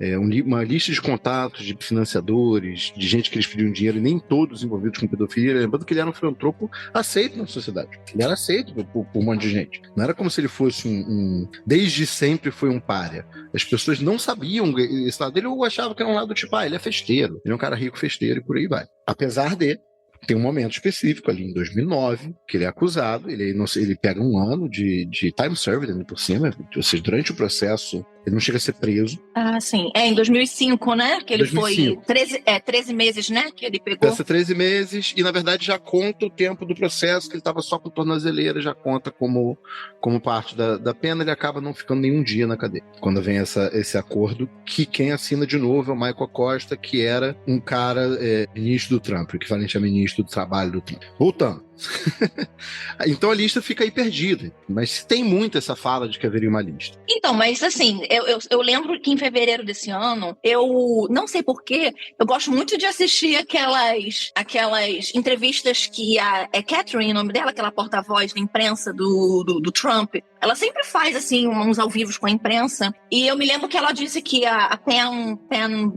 uma lista de contatos de financiadores, de gente que eles pediam dinheiro, e nem todos envolvidos com pedofilia, lembrando que ele era um filantropo aceito na sociedade. Ele era aceito por um monte de gente. Não era como se ele fosse desde sempre foi um pária. As pessoas não sabiam esse lado dele, ou achavam que era um lado tipo, ele é festeiro, ele é um cara rico festeiro e por aí vai. Apesar de tem um momento específico ali em 2009 que ele é acusado, ele pega um ano de time served por cima, ou seja, durante o processo ele não chega a ser preso. Ah, sim. Em 2005, né? Que ele 2005. Foi 13 meses, né? Que ele pegou. Passa 13 meses e, na verdade, já conta o tempo do processo, que ele estava só com tornozeleira, já conta como parte da pena, ele acaba não ficando nenhum dia na cadeia. Quando vem esse acordo, que quem assina de novo é o Michael Acosta, que era um cara ministro do Trump, equivalente a ministro do trabalho do Trump. Voltando. Então a lista fica aí perdida. Mas tem muito essa fala de que haveria uma lista. Então, mas assim, eu lembro que em fevereiro desse ano, eu não sei porquê, eu gosto muito de assistir aquelas entrevistas que é Catherine, o nome dela, aquela porta-voz da imprensa do Trump. Ela sempre faz, assim, uns ao vivo com a imprensa. E eu me lembro que ela disse que a Pam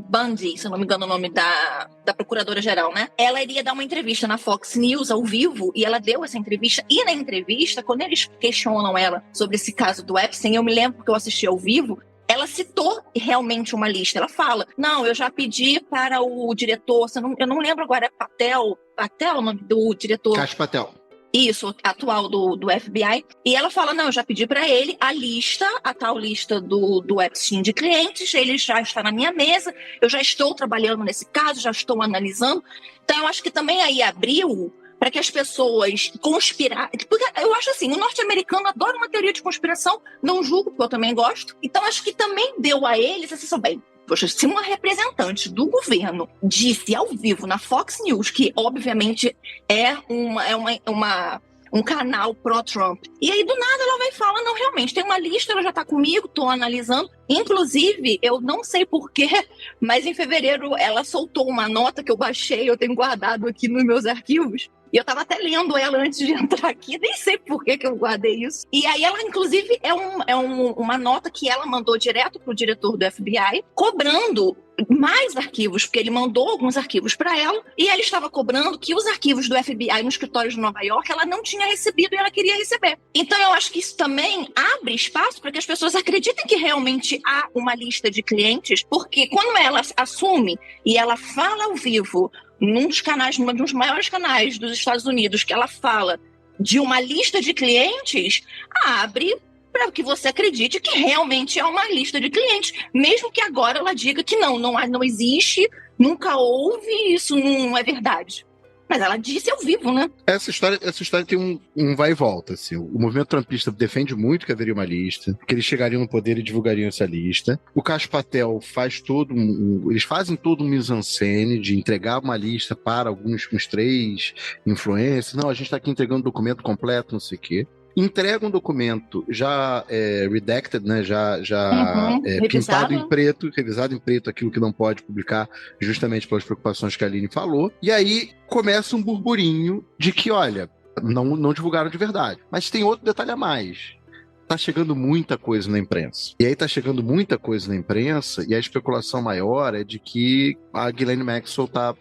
Bundy, se eu não me engano o nome da procuradora-geral, né? Ela iria dar uma entrevista na Fox News ao vivo, e ela deu essa entrevista. E na entrevista, quando eles questionam ela sobre esse caso do Epstein, eu me lembro que eu assisti ao vivo, ela citou realmente uma lista. Ela fala, não, eu já pedi para o diretor, eu não lembro agora, é Patel, o nome do diretor. Kash Patel. Isso, atual do FBI. E ela fala, não, eu já pedi para ele a tal lista do Epstein de clientes, ele já está na minha mesa, eu já estou trabalhando nesse caso, já estou analisando. Então, eu acho que também aí abriu para que as pessoas conspirarem. Porque eu acho assim, o norte-americano adora uma teoria de conspiração, não julgo, porque eu também gosto. Então, acho que também deu a eles essa bem. Poxa, se uma representante do governo disse ao vivo na Fox News, que obviamente é um canal pró-Trump, e aí do nada ela vai e fala, não, realmente, tem uma lista, ela já tá comigo, tô analisando. Inclusive, eu não sei porquê, mas em fevereiro ela soltou uma nota que eu baixei, eu tenho guardado aqui nos meus arquivos, e eu tava até lendo ela antes de entrar aqui, nem sei por que eu guardei isso. E aí ela, inclusive, uma nota que ela mandou direto pro diretor do FBI, cobrando mais arquivos, porque ele mandou alguns arquivos para ela, e ela estava cobrando que os arquivos do FBI no escritório de Nova York ela não tinha recebido e ela queria receber. Então eu acho que isso também abre espaço para que as pessoas acreditem que realmente há uma lista de clientes, porque quando ela assume e ela fala ao vivo num dos maiores canais dos Estados Unidos, que ela fala de uma lista de clientes, abre para que você acredite que realmente é uma lista de clientes, mesmo que agora ela diga que não existe, nunca houve, isso não é verdade. Mas ela disse ao vivo, né? Essa história tem um vai e volta, assim. O movimento trumpista defende muito que haveria uma lista, que eles chegariam no poder e divulgariam essa lista. O Kash Patel faz eles fazem todo um mise-en-scène de entregar uma lista para uns 3 influencers. Não, a gente está aqui entregando o documento completo, não sei o quê. Entrega um documento já redacted, né, pintado em preto, revisado em preto, aquilo que não pode publicar, justamente pelas preocupações que a Aline falou. E aí começa um burburinho de que, olha, não divulgaram de verdade. Mas tem outro detalhe a mais. Tá chegando muita coisa na imprensa. E aí tá chegando muita coisa na imprensa, e a especulação maior é de que a Ghislaine Maxwell tá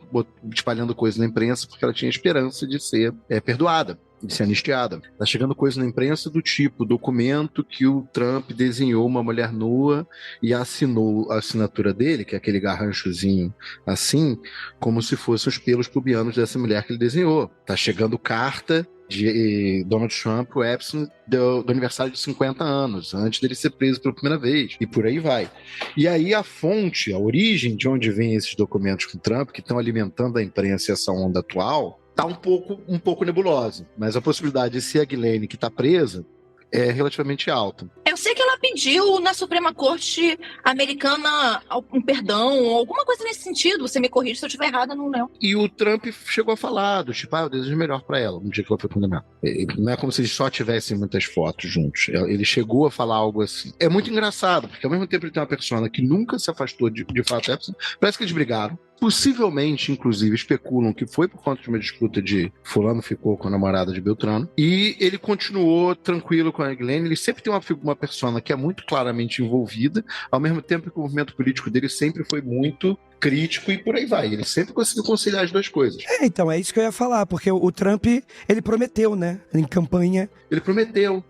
espalhando coisa na imprensa porque ela tinha esperança de ser perdoada, de ser anistiada. Tá chegando coisa na imprensa do tipo documento que o Trump desenhou uma mulher nua e assinou a assinatura dele, que é aquele garranchozinho assim, como se fossem os pelos pubianos dessa mulher que ele desenhou. Tá chegando carta de Donald Trump, o Epstein, do aniversário de 50 anos, antes dele ser preso pela primeira vez, e por aí vai. E aí a fonte, a origem de onde vêm esses documentos com Trump, que estão alimentando a imprensa e essa onda atual, tá um pouco nebulosa, mas a possibilidade de ser a Ghislaine que está presa é relativamente alta. Eu sei que ela pediu na Suprema Corte Americana um perdão, alguma coisa nesse sentido. Você me corrige se eu estiver errada, não lembro. E o Trump chegou a falar do tipo, eu desejo melhor para ela, no dia que ela foi condenada. Não é como se eles só tivessem muitas fotos juntos. Ele chegou a falar algo assim. É muito engraçado, porque ao mesmo tempo ele tem uma persona que nunca se afastou de fato, parece que eles brigaram. possivelmente, inclusive, especulam que foi por conta de uma disputa de fulano ficou com a namorada de Beltrano, e ele continuou tranquilo com a Ghislaine. Ele sempre tem uma persona que é muito claramente envolvida, ao mesmo tempo que o movimento político dele sempre foi muito crítico e por aí vai. Ele sempre conseguiu conciliar as duas coisas. Então, é isso que eu ia falar, porque o Trump, ele prometeu, né, em campanha. Ele prometeu.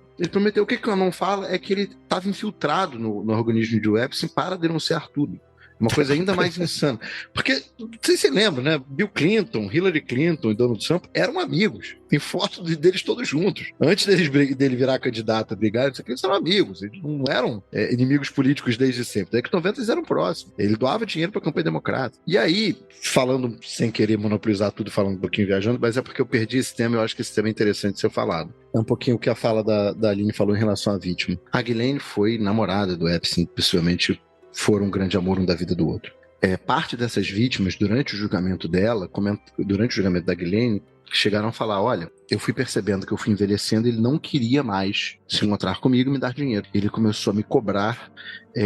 O que o não fala é que ele estava infiltrado no organismo de Epstein para denunciar tudo. Uma coisa ainda mais insana. Porque, não sei se você lembra, né? Bill Clinton, Hillary Clinton e Donald Trump eram amigos. Tem foto deles todos juntos. Antes dele virar candidato a brigar, eles eram amigos. Eles não eram inimigos políticos desde sempre. Daí que 90 eles eram próximos. Ele doava dinheiro para a campanha democrata. E aí, falando sem querer monopolizar tudo, falando um pouquinho viajando, mas é porque eu perdi esse tema, eu acho que esse tema é interessante ser falado. É um pouquinho o que a fala da Aline falou em relação à vítima. A Ghislaine foi namorada do Epstein, possivelmente foram um grande amor um da vida do outro. Parte dessas vítimas, durante o julgamento dela, durante o julgamento da Ghislaine, chegaram a falar, olha, eu fui percebendo que eu fui envelhecendo, ele não queria mais se encontrar comigo e me dar dinheiro. Ele começou a me cobrar,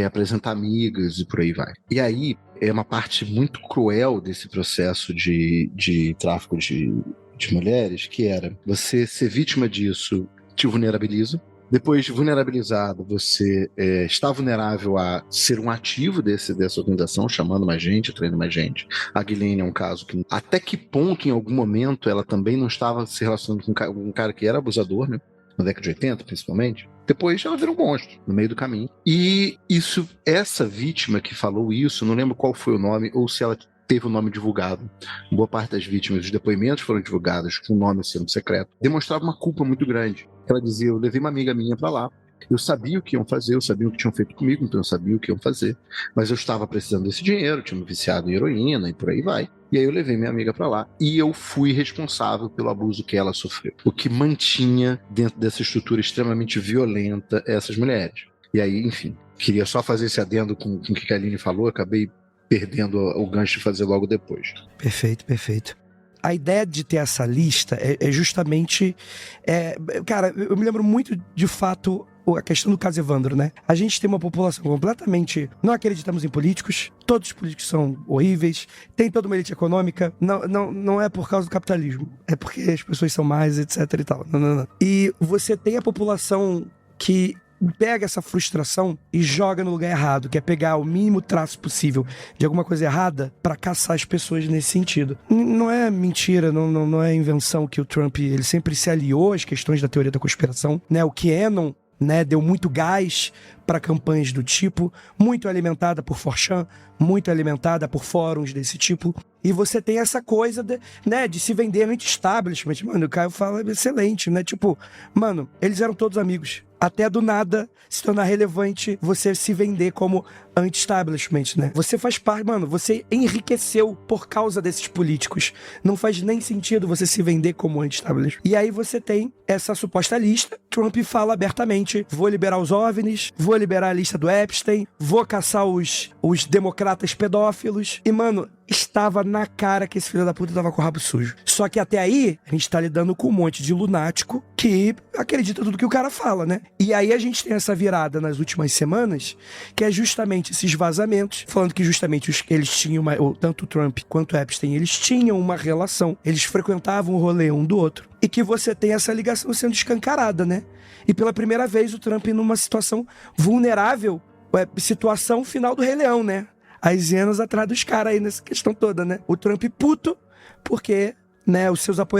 apresentar amigas e por aí vai. E aí, é uma parte muito cruel desse processo de tráfico de mulheres, que era, você ser vítima disso te vulnerabiliza. Depois de vulnerabilizado, você está vulnerável a ser um ativo dessa organização, chamando mais gente, atraindo mais gente. A Ghislaine é um caso que, até que ponto, em algum momento, ela também não estava se relacionando com um cara que era abusador, né? Na década de 80, principalmente. Depois ela virou um monstro, no meio do caminho. E essa vítima que falou isso, não lembro qual foi o nome, ou se ela teve o nome divulgado. Boa parte das vítimas, os depoimentos foram divulgados com o nome sendo secreto. Demonstrava uma culpa muito grande. Ela dizia, eu levei uma amiga minha para lá, eu sabia o que iam fazer, eu sabia o que tinham feito comigo, então eu sabia o que iam fazer, mas eu estava precisando desse dinheiro, tinha me viciado em heroína e por aí vai. E aí eu levei minha amiga para lá e eu fui responsável pelo abuso que ela sofreu, o que mantinha dentro dessa estrutura extremamente violenta essas mulheres. E aí, enfim, queria só fazer esse adendo com o que a Aline falou, acabei perdendo o gancho de fazer logo depois. Perfeito. A ideia de ter essa lista é justamente... cara, eu me lembro muito, de fato, a questão do caso Evandro, né? A gente tem uma população completamente... Não acreditamos em políticos, todos os políticos são horríveis, tem toda uma elite econômica, não é por causa do capitalismo, é porque as pessoas são mais, etc e tal. Não. E você tem a população que pega essa frustração e joga no lugar errado, que é pegar o mínimo traço possível de alguma coisa errada pra caçar as pessoas nesse sentido. Não é mentira, não é invenção que o Trump, ele sempre se aliou às questões da teoria da conspiração, né? O QAnon, né, deu muito gás para campanhas do tipo, muito alimentada por 4chan, muito alimentada por fóruns desse tipo. E você tem essa coisa de se vender anti-establishment. Mano, o Caio fala excelente, né? Tipo, mano, eles eram todos amigos. Até do nada se tornar relevante você se vender como anti-establishment, né? Você faz parte, mano, você enriqueceu por causa desses políticos. Não faz nem sentido você se vender como anti-establishment. E aí você tem essa suposta lista. Trump fala abertamente, vou liberar os OVNIs, vou liberar a lista do Epstein, vou caçar os democratas pedófilos. E, mano, estava na cara que esse filho da puta tava com o rabo sujo. Só que até aí, a gente tá lidando com um monte de lunático que acredita tudo que o cara fala, né? E aí a gente tem essa virada nas últimas semanas, que é justamente esses vazamentos, falando que justamente eles tinham, tanto o Trump quanto o Epstein, eles tinham uma relação, eles frequentavam o rolê um do outro, e que você tem essa ligação sendo escancarada, né? E pela primeira vez o Trump numa situação vulnerável, situação final do Rei Leão, né? As hienas atrás dos caras aí nessa questão toda, né? O Trump puto, porque, né,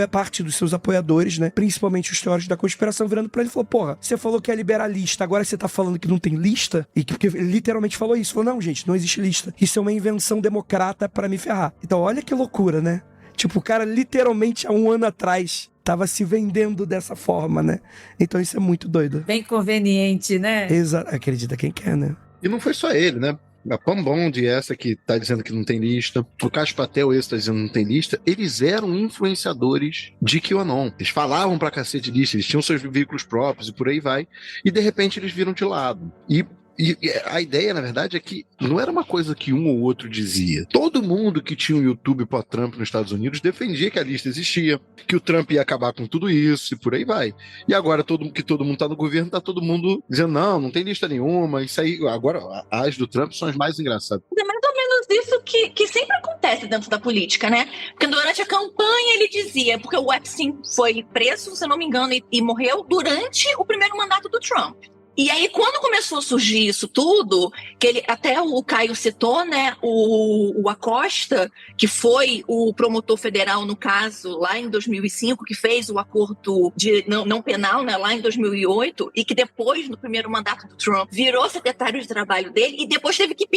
parte dos seus apoiadores, né, principalmente os teóricos da conspiração, virando pra ele e falou, porra, você falou que é liberar lista, agora você tá falando que não tem lista? E porque ele literalmente falou isso. Falou, não, gente, não existe lista. Isso é uma invenção democrata pra me ferrar. Então, olha que loucura, né? Tipo, o cara literalmente há um ano atrás tava se vendendo dessa forma, né? Então isso é muito doido. Bem conveniente, né? Exato. Acredita quem quer, né? E não foi só ele, né? A Pam Bond, essa que tá dizendo que não tem lista, o Cacho Patel, esse tá dizendo que não tem lista, eles eram influenciadores de QAnon. Eles falavam pra cacete de lista, eles tinham seus veículos próprios e por aí vai, e de repente eles viram de lado. E a ideia, na verdade, é que não era uma coisa que um ou outro dizia. Todo mundo que tinha um YouTube pró-Trump nos Estados Unidos defendia que a lista existia, que o Trump ia acabar com tudo isso e por aí vai. E agora que todo mundo tá no governo, tá todo mundo dizendo, não tem lista nenhuma, isso aí. Agora, as do Trump são as mais engraçadas. É mais ou menos isso isso que sempre acontece dentro da política, né? Porque durante a campanha ele dizia, porque o Epstein foi preso, se não me engano, e morreu durante o primeiro mandato do Trump. E aí, quando começou a surgir isso tudo, que ele, até o Caio citou, né, o Acosta, que foi o promotor federal no caso, lá em 2005, que fez o acordo de não penal, né, lá em 2008, e que depois, no primeiro mandato do Trump, virou secretário de trabalho dele, e depois teve que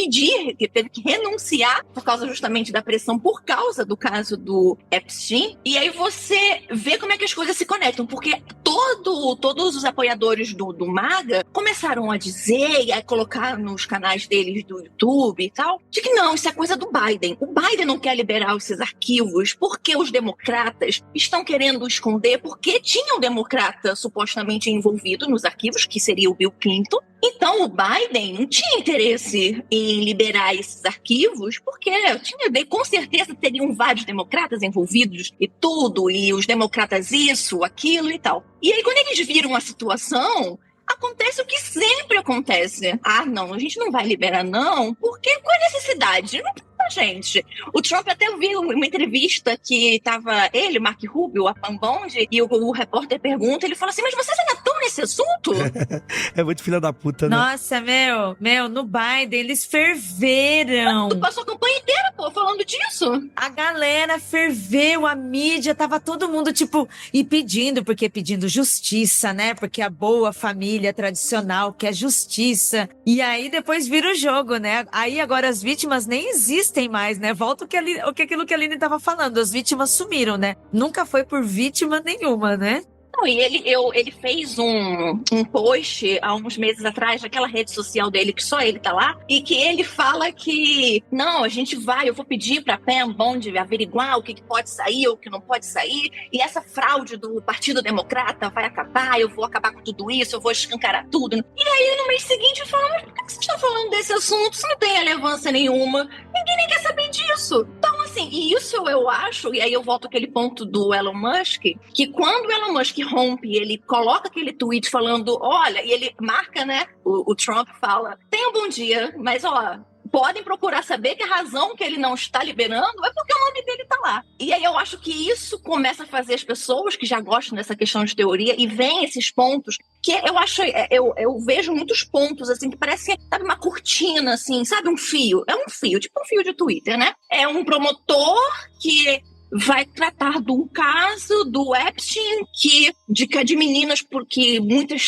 renunciar, por causa justamente da pressão, por causa do caso do Epstein. E aí você vê como é que as coisas se conectam, porque todos os apoiadores do MAGA começaram a dizer e a colocar nos canais deles do YouTube e tal, de que não, isso é coisa do Biden. O Biden não quer liberar esses arquivos porque os democratas estão querendo esconder, porque tinha um democrata supostamente envolvido nos arquivos, que seria o Bill Clinton. Então o Biden não tinha interesse em liberar esses arquivos, porque com certeza teriam vários democratas envolvidos e tudo, e os democratas isso, aquilo e tal. E aí quando eles viram a situação, acontece o que sempre acontece. Ah, não, a gente não vai liberar não, porque qual é a necessidade? Não precisa, gente. O Trump até viu uma entrevista que estava ele, Mark Rubio, a Pam Bondi, e o repórter pergunta, ele fala assim, mas vocês ainda estão nesse assunto? É muito filha da puta, né? Nossa, no Biden, eles ferveram. Tu passou a campanha inteira, pô, falando disso. A galera ferveu, a mídia, tava todo mundo, tipo, e pedindo justiça, né? Porque a boa família tradicional quer justiça. E aí depois vira o jogo, né? Aí agora as vítimas nem existem mais, né? Volta aquilo que a Aline tava falando, as vítimas sumiram, né? Nunca foi por vítima nenhuma, né? Não, e ele fez um post há uns meses atrás naquela rede social dele, que só ele tá lá, e que ele fala que, não, eu vou pedir pra Pam Bondi averiguar o que pode sair, o que não pode sair, e essa fraude do Partido Democrata vai acabar, eu vou acabar com tudo isso, eu vou escancarar tudo. E aí, no mês seguinte, ele fala, mas por que vocês estão falando desse assunto? Isso não tem relevância nenhuma, ninguém nem quer saber disso. Então, assim, e isso eu acho, e aí eu volto àquele ponto do Elon Musk, que quando o Elon Musk rompe, ele coloca aquele tweet falando, olha, e ele marca, né, o Trump fala, tenha um bom dia, mas ó, podem procurar saber que a razão que ele não está liberando é porque o nome dele tá lá. E aí eu acho que isso começa a fazer as pessoas que já gostam dessa questão de teoria e veem esses pontos, que eu vejo muitos pontos, assim, que parece, sabe, uma cortina, assim, sabe, um fio. É um fio, tipo um fio de Twitter, né? É um promotor que vai tratar de um caso do Epstein, de meninas, porque muitas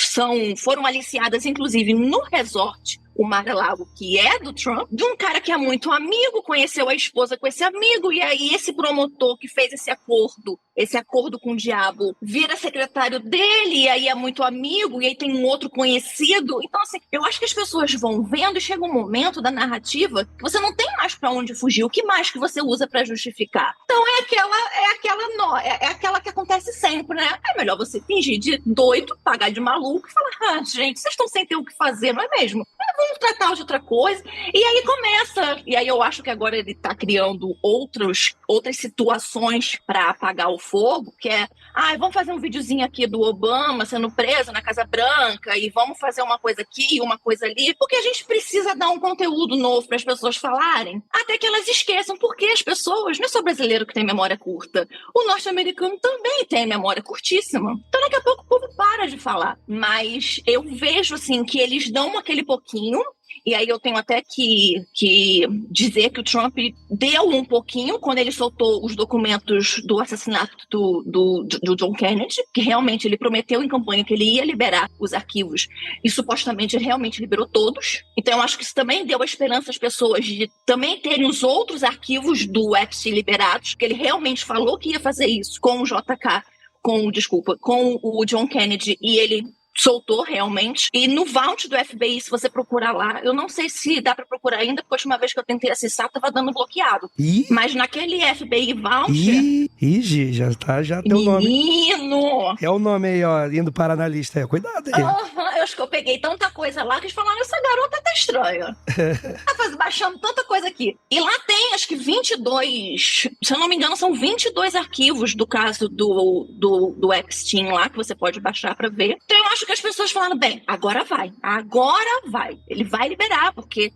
foram aliciadas, inclusive, no resort, o Mar-a-Lago, que é do Trump, de um cara que é muito amigo, conheceu a esposa com esse amigo, e aí esse promotor que fez esse acordo com o diabo, vira secretário dele, e aí é muito amigo, e aí tem um outro conhecido. Então, assim, eu acho que as pessoas vão vendo e chega um momento da narrativa que você não tem mais pra onde fugir. O que mais que você usa pra justificar? Então é aquela que acontece sempre, né? É melhor você fingir de doido, pagar de maluco e falar, gente, vocês estão sem ter o que fazer, não é mesmo? Vamos tratar de outra coisa. E aí começa, e aí eu acho que agora ele tá criando outras situações pra apagar o fogo, que é, vamos fazer um videozinho aqui do Obama sendo preso na Casa Branca, e vamos fazer uma coisa aqui, uma coisa ali, porque a gente precisa dar um conteúdo novo para as pessoas falarem, até que elas esqueçam, porque as pessoas, não é só brasileiro que tem memória curta, o norte-americano também tem memória curtíssima. Então daqui a pouco o povo para de falar. Mas eu vejo, assim, que eles dão aquele pouquinho. E aí eu tenho até que dizer que o Trump deu um pouquinho quando ele soltou os documentos do assassinato do John Kennedy, que realmente ele prometeu em campanha que ele ia liberar os arquivos e supostamente ele realmente liberou todos. Então eu acho que isso também deu a esperança às pessoas de também terem os outros arquivos do Epstein liberados, que ele realmente falou que ia fazer isso com o JK, com o John Kennedy, e ele soltou realmente. E no Vault do FBI, se você procurar lá, eu não sei se dá pra procurar ainda, porque a última vez que eu tentei acessar, tava dando bloqueado. Mas naquele FBI Vault... já tem o nome. Menino! É o nome aí, ó, indo para analista. Cuidado aí. Eu Deus, que eu peguei tanta coisa lá que eles falaram, essa garota tá estranha. Tá baixando tanta coisa aqui. E lá tem, acho que 22, se eu não me engano, são 22 arquivos do caso do Epstein lá, que você pode baixar pra ver. Então eu acho que as pessoas falaram, bem, agora vai. Ele vai liberar, porque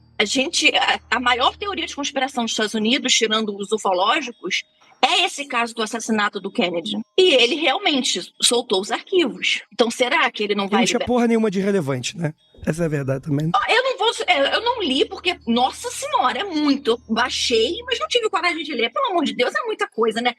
a maior teoria de conspiração dos Estados Unidos, tirando os ufológicos, é esse caso do assassinato do Kennedy. E ele realmente soltou os arquivos. Então será que ele não vai liberar? Não tinha porra nenhuma de relevante, né? Essa é a verdade também. Eu não li porque, nossa senhora, é muito. Eu baixei, mas não tive coragem de ler. Pelo amor de Deus, é muita coisa, né?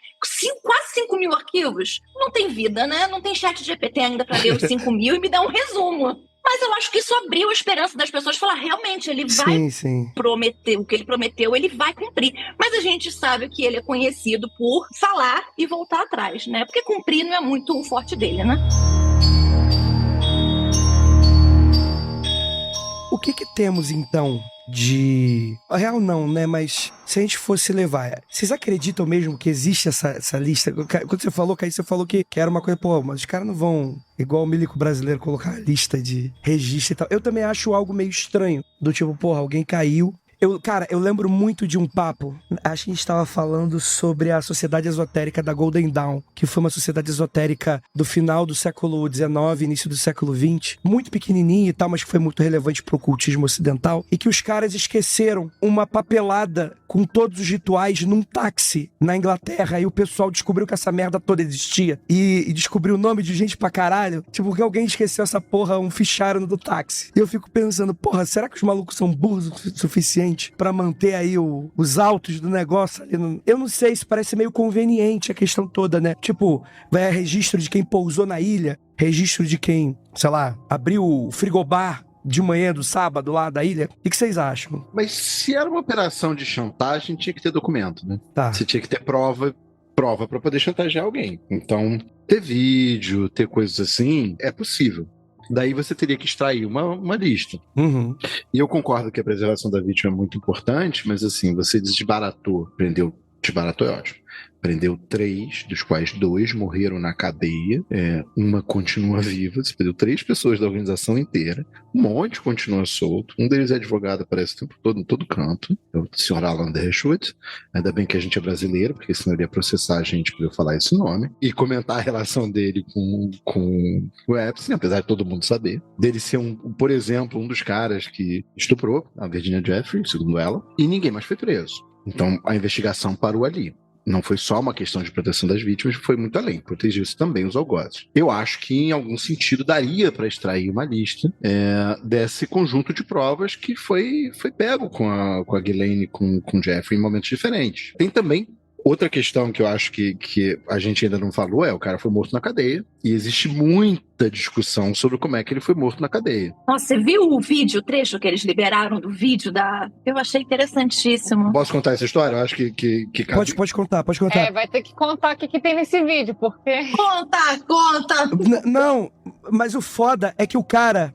Quase 5 mil arquivos. Não tem vida, né? Não tem chat GPT ainda pra ler os 5 mil e me dar um resumo. Mas eu acho que isso abriu a esperança das pessoas falar, realmente, ele vai prometer o que ele prometeu, ele vai cumprir. Mas a gente sabe que ele é conhecido por falar e voltar atrás, né? Porque cumprir não é muito o forte dele, né? O que temos, então, de... Real não, né? Mas se a gente fosse levar... Vocês acreditam mesmo que existe essa lista? Quando você falou, Caí, você falou que era uma coisa... Pô, mas os caras não vão, igual o milico brasileiro, colocar a lista de registro e tal. Eu também acho algo meio estranho. Do tipo, porra, alguém caiu... Eu lembro muito de um papo, acho que a gente estava falando sobre a Sociedade Esotérica da Golden Dawn, que foi uma sociedade esotérica do final do século XIX, início do século XX, muito pequenininha e tal, mas que foi muito relevante para o ocultismo ocidental, e que os caras esqueceram uma papelada com todos os rituais num táxi na Inglaterra, e o pessoal descobriu que essa merda toda existia, e descobriu o nome de gente pra caralho, tipo, que alguém esqueceu essa porra, um fichário do táxi. E eu fico pensando, porra, será que os malucos são burros o suficiente pra manter aí os autos do negócio ali? Eu não sei, isso parece meio conveniente a questão toda, né? Tipo, vai registro de quem pousou na ilha, registro de quem, sei lá, abriu o frigobar de manhã do sábado lá da ilha. O que vocês acham? Mas se era uma operação de chantagem, tinha que ter documento, né? Tá. Você tinha que ter prova pra poder chantagear alguém. Então, ter vídeo, ter coisas assim, é possível. Daí você teria que extrair uma lista. Uhum. E eu concordo que a preservação da vítima é muito importante, mas assim, você desbaratou é ótimo. Prendeu 3, dos quais 2 morreram na cadeia, uma continua viva, você perdeu 3 pessoas da organização inteira, um monte continua solto, um deles é advogado, aparece o tempo todo, em todo canto, é o senhor Alan Dershowitz, ainda bem que a gente é brasileiro, porque senão ele ia processar a gente por eu falar esse nome, e comentar a relação dele com o Epstein, apesar de todo mundo saber, dele ser, por exemplo, um dos caras que estuprou a Virginia Giuffre, segundo ela, e ninguém mais foi preso. Então a investigação parou ali. Não foi só uma questão de proteção das vítimas, foi muito além. Protegeu-se também os algozes. Eu acho que, em algum sentido, daria para extrair uma lista desse conjunto de provas que foi pego com a Ghislaine e com o Jeffrey em momentos diferentes. Tem também outra questão que eu acho que a gente ainda não falou, o cara foi morto na cadeia, e existe muita discussão sobre como é que ele foi morto na cadeia. Nossa, você viu o vídeo, o trecho que eles liberaram do vídeo Eu achei interessantíssimo. Posso contar essa história? Eu acho que Pode contar. Vai ter que contar o que tem nesse vídeo, porque... Conta! Não, mas o foda é que o cara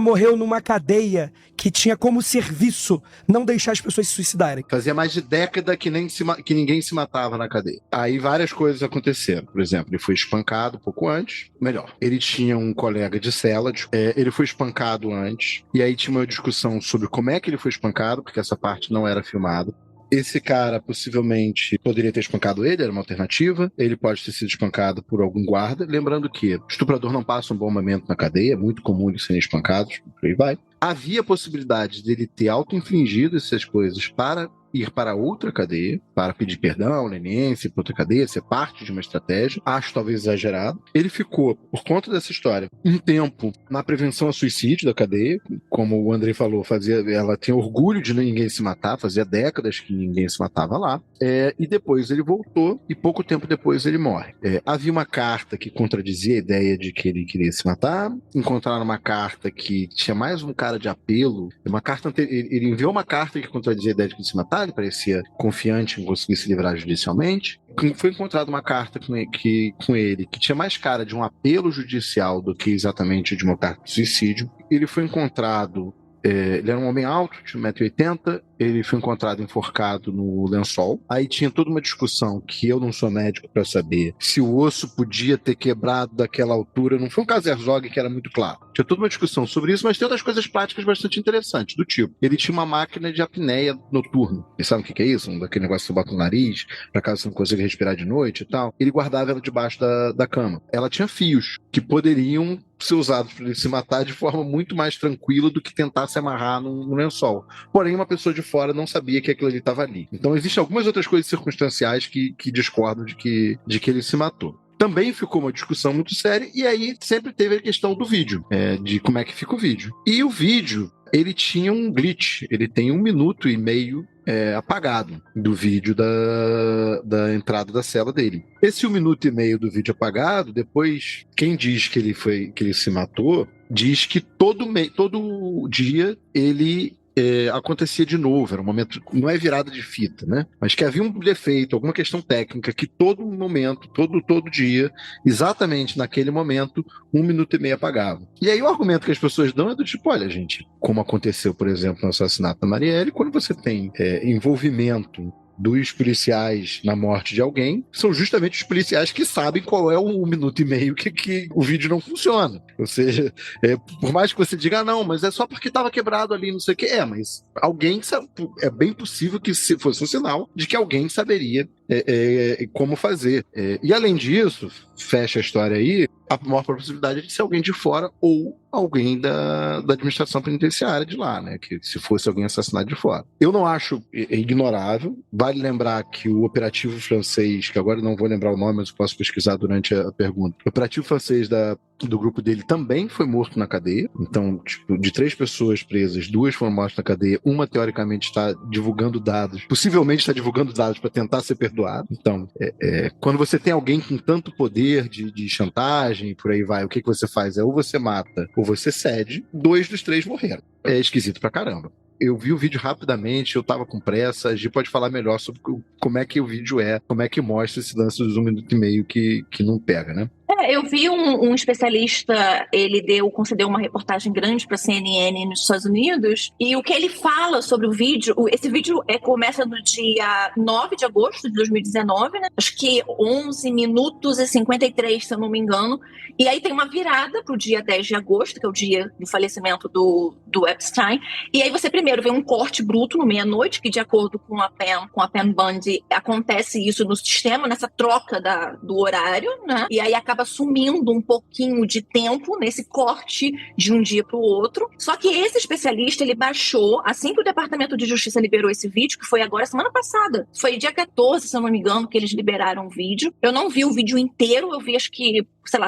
morreu numa cadeia que tinha como serviço não deixar as pessoas se suicidarem. Fazia mais de década que ninguém se matava na cadeia. Aí várias coisas aconteceram. Por exemplo, ele foi espancado pouco antes. Melhor, ele tinha um colega de cela, ele foi espancado antes, e aí tinha uma discussão sobre como é que ele foi espancado, porque essa parte não era filmada. Esse cara possivelmente poderia ter espancado ele, era uma alternativa. Ele pode ter sido espancado por algum guarda. Lembrando que estuprador não passa um bom momento na cadeia, é muito comum eles serem espancados, por aí vai. Havia possibilidade dele ter auto-infligido essas coisas para ir para outra cadeia, para pedir perdão, leniência, para outra cadeia, ser parte de uma estratégia. Acho talvez exagerado. Ele ficou, por conta dessa história, um tempo na prevenção ao suicídio da cadeia. Como o Andrei falou, ela tinha orgulho de ninguém se matar, fazia décadas que ninguém se matava lá. E depois ele voltou, e pouco tempo depois ele morre. Havia uma carta que contradizia a ideia de que ele queria se matar. Encontraram uma carta que tinha mais um cara de apelo. Ele enviou uma carta que contradizia a ideia de que ele se matar. Ele parecia confiante em conseguir se livrar judicialmente. Foi encontrada uma carta com ele que tinha mais cara de um apelo judicial do que exatamente de uma carta de suicídio. Ele foi encontrado. Ele era um homem alto, tinha 1,80 m, ele foi encontrado enforcado no lençol. Aí tinha toda uma discussão que eu não sou médico para saber se o osso podia ter quebrado daquela altura. Não foi um caso Herzog que era muito claro. Tinha toda uma discussão sobre isso, mas tem outras coisas práticas bastante interessantes, do tipo, ele tinha uma máquina de apneia noturna. E sabe o que é isso? Daquele negócio que você bota no nariz, para caso você não consiga respirar de noite e tal. Ele guardava ela debaixo da cama. Ela tinha fios que poderiam ser usados para ele se matar de forma muito mais tranquila do que tentar se amarrar no lençol. Porém, uma pessoa de fora não sabia que aquilo ali estava ali. Então, existem algumas outras coisas circunstanciais que discordam de que ele se matou. Também ficou uma discussão muito séria, e aí sempre teve a questão do vídeo, de como é que fica o vídeo. E o vídeo, ele tinha um glitch, ele tem 1 minuto e meio apagado do vídeo da entrada da cela dele. Esse 1 minuto e meio do vídeo apagado, depois, quem diz que ele se matou, diz que todo dia ele acontecia de novo, era um momento, não é virada de fita, né? Mas que havia um defeito, alguma questão técnica, que todo momento, todo dia, exatamente naquele momento, 1 minuto e meio apagava. E aí o argumento que as pessoas dão é do tipo, olha, gente, como aconteceu, por exemplo, no assassinato da Marielle, quando você tem envolvimento dos policiais na morte de alguém, são justamente os policiais que sabem qual é o 1 minuto e meio que o vídeo não funciona. Ou seja, por mais que você diga, não, mas é só porque estava quebrado ali, não sei o que. Mas alguém sabe, é bem possível que fosse um sinal de que alguém saberia como fazer. E além disso, fecha a história aí, a maior possibilidade é de ser alguém de fora ou alguém da administração penitenciária de lá, né? Que se fosse alguém assassinado de fora. Eu não acho ignorável. Vale lembrar que o operativo francês, que agora não vou lembrar o nome, mas posso pesquisar durante a pergunta. O operativo francês do grupo dele também foi morto na cadeia. Então, tipo, de 3 pessoas presas, 2 foram mortas na cadeia. Uma, teoricamente, está divulgando dados. Possivelmente está divulgando dados para tentar ser perdoado. Então, quando você tem alguém com tanto poder de chantagem e por aí vai, o que você faz? Ou você mata ou você cede. 2 dos 3 morreram. É esquisito pra caramba. Eu vi o vídeo rapidamente, eu tava com pressa. A Gi pode falar melhor sobre como é que o vídeo como é que mostra esse lance dos 1 minuto e meio que não pega, né? Eu vi um especialista, ele concedeu uma reportagem grande para a CNN nos Estados Unidos, e o que ele fala sobre o vídeo, esse vídeo começa no dia 9 de agosto de 2019, né? Acho que 11 minutos e 53, se eu não me engano, e aí tem uma virada para o dia 10 de agosto, que é o dia do falecimento do Epstein, e aí você primeiro vê um corte bruto no meia-noite, que de acordo com a Pam Bundy, acontece isso no sistema, nessa troca do horário, né? E aí acaba sumindo um pouquinho de tempo nesse corte de um dia para o outro. Só que esse especialista, ele baixou, assim que o Departamento de Justiça liberou esse vídeo, que foi agora semana passada, foi dia 14, se eu não me engano, que eles liberaram o vídeo. Eu não vi o vídeo inteiro, eu vi acho que,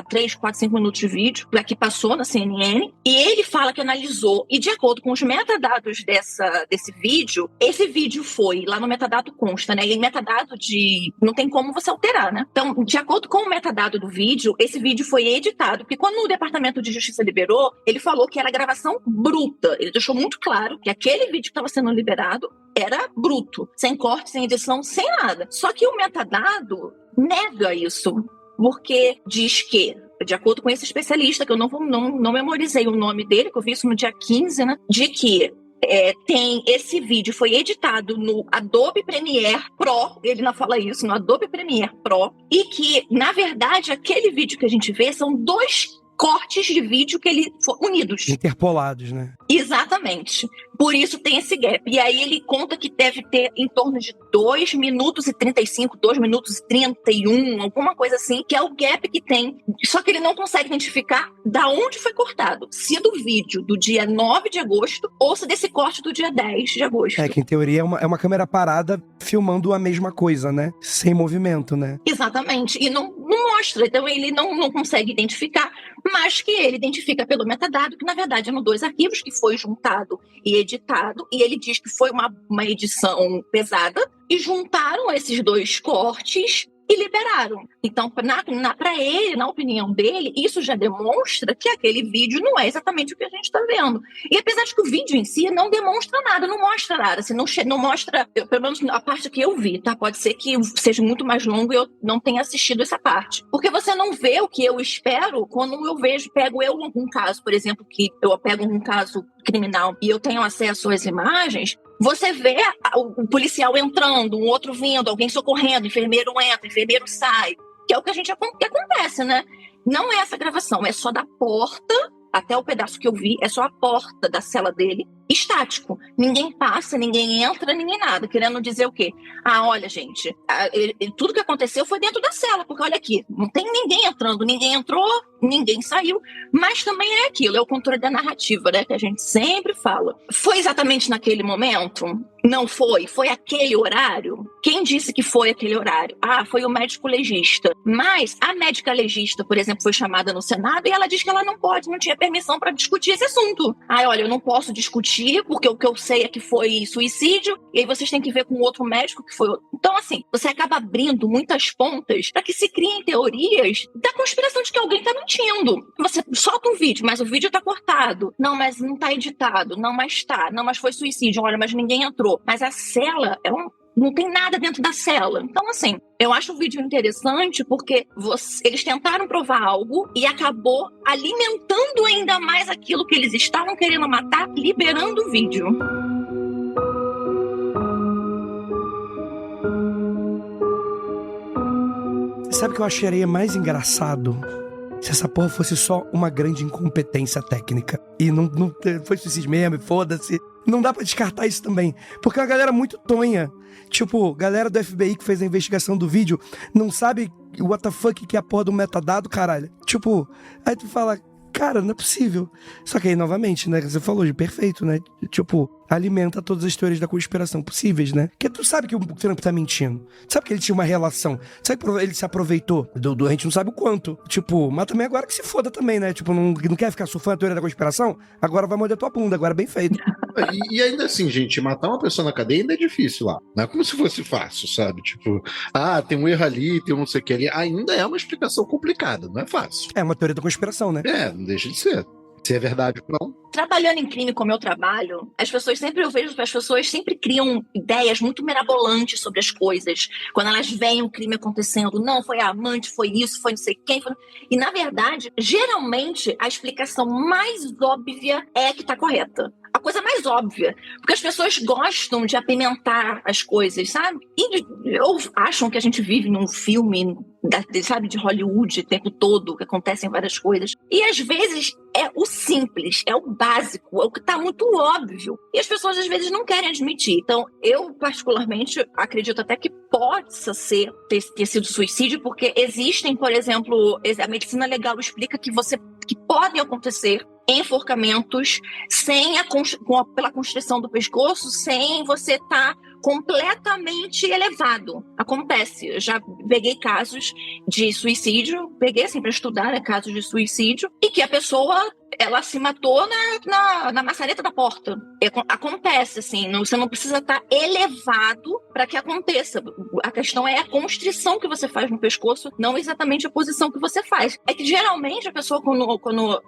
3, 4, 5 minutos de vídeo, que passou na CNN, e ele fala que analisou, e de acordo com os metadados desse vídeo, esse vídeo foi, lá no metadado consta, né, e metadado não tem como você alterar, né, então, de acordo com o metadado do vídeo, esse vídeo foi editado, porque quando o Departamento de Justiça liberou, ele falou que era gravação bruta, ele deixou muito claro que aquele vídeo que estava sendo liberado era bruto, sem corte, sem edição, sem nada, só que o metadado nega isso, porque diz que, de acordo com esse especialista, que eu não memorizei o nome dele, que eu vi isso no dia 15, né, de que esse vídeo foi editado no Adobe Premiere Pro, ele não fala isso, no Adobe Premiere Pro, e que, na verdade, aquele vídeo que a gente vê são 2 cortes de vídeo que ele foram unidos. Interpolados, né? Exatamente. Por isso tem esse gap. E aí ele conta que deve ter em torno de 2 minutos e 35, 2 minutos e 31, alguma coisa assim, que é o gap que tem. Só que ele não consegue identificar da onde foi cortado. Se do vídeo do dia 9 de agosto ou se desse corte do dia 10 de agosto. Que em teoria é uma câmera parada filmando a mesma coisa, né? Sem movimento, né? Exatamente. E não mostra. Então ele não consegue identificar, mas que ele identifica pelo metadado, que na verdade eram 2 arquivos que foi juntado e editado, e ele diz que foi uma edição pesada, e juntaram esses 2 cortes e liberaram. Então, para ele, na opinião dele, isso já demonstra que aquele vídeo não é exatamente o que a gente está vendo. E apesar de que o vídeo em si não demonstra nada, não mostra nada, assim, não mostra, pelo menos a parte que eu vi, tá? Pode ser que seja muito mais longo e eu não tenha assistido essa parte. Porque você não vê o que eu espero quando eu pego algum caso, por exemplo, que eu pego um caso criminal e eu tenho acesso às imagens, você vê o policial entrando, um outro vindo, alguém socorrendo, enfermeiro entra, enfermeiro sai, que é o que que acontece, né? Não é essa gravação, é só da porta, até o pedaço que eu vi, é só a porta da cela dele, estático. Ninguém passa, ninguém entra, ninguém nada. Querendo dizer o quê? Olha, gente, tudo que aconteceu foi dentro da cela, porque olha aqui, não tem ninguém entrando, ninguém entrou, ninguém saiu, mas também é aquilo, é o controle da narrativa, né, que a gente sempre fala. Foi exatamente naquele momento? Não foi? Foi aquele horário? Quem disse que foi aquele horário? Foi o médico legista. Mas a médica legista, por exemplo, foi chamada no Senado e ela diz que ela não tinha permissão para discutir esse assunto. Olha, eu não posso discutir porque o que eu sei é que foi suicídio, e aí vocês têm que ver com outro médico que foi outro. Então, assim, você acaba abrindo muitas pontas para que se criem teorias da conspiração de que alguém está mentindo. Você solta um vídeo, mas o vídeo está cortado. Não, mas não está editado. Não, mas tá. Não, mas foi suicídio. Olha, mas ninguém entrou. Mas a cela não tem nada dentro da cela. Então, assim, eu acho o vídeo interessante porque eles tentaram provar algo e acabou alimentando ainda mais aquilo que eles estavam querendo matar, liberando o vídeo. Sabe o que eu acharia mais engraçado? Se essa porra fosse só uma grande incompetência técnica. E não foi suicídio mesmo, foda-se. Não dá pra descartar isso também. Porque é uma galera muito tonha. Tipo, galera do FBI que fez a investigação do vídeo não sabe what the fuck que é a porra do metadado, caralho. Tipo, aí tu fala, cara, não é possível. Só que aí, novamente, né, você falou de perfeito, né? Tipo, alimenta todas as teorias da conspiração possíveis, né? Porque tu sabe que o Trump tá mentindo. Tu sabe que ele tinha uma relação. Tu sabe que ele se aproveitou a gente não sabe o quanto. Tipo, mas também agora que se foda também, né? Tipo, não quer ficar surfando a teoria da conspiração? Agora vai morder tua bunda, agora bem feito. E ainda assim, gente, matar uma pessoa na cadeia ainda é difícil lá. Não é como se fosse fácil, sabe? Tipo, tem um erro ali, tem um não sei o que ali. Ainda é uma explicação complicada, não é fácil. É uma teoria da conspiração, né? Não deixa de ser. Se é verdade ou não. Trabalhando em crime como eu trabalho, eu vejo que as pessoas sempre criam ideias muito mirabolantes sobre as coisas. Quando elas veem um crime acontecendo, não, foi a amante, foi isso, foi não sei quem. E, na verdade, geralmente, a explicação mais óbvia é a que está correta. A coisa mais óbvia. Porque as pessoas gostam de apimentar as coisas, sabe? E acham que a gente vive num filme, sabe, de Hollywood o tempo todo, que acontecem várias coisas. E, às vezes, é o simples, é o básico, é o que está muito óbvio. E as pessoas, às vezes, não querem admitir. Então, eu, particularmente, acredito até que possa ter sido suicídio, porque existem, por exemplo, a medicina legal explica que podem acontecer enforcamentos pela constrição do pescoço, sem você estar completamente elevado. Acontece. Eu já peguei casos de suicídio, peguei assim para estudar, né, casos de suicídio, e que a pessoa ela se matou na maçaneta da porta. Acontece, assim, você não precisa estar elevado para que aconteça. A questão é a constrição que você faz no pescoço, não exatamente a posição que você faz. É que geralmente a pessoa, quando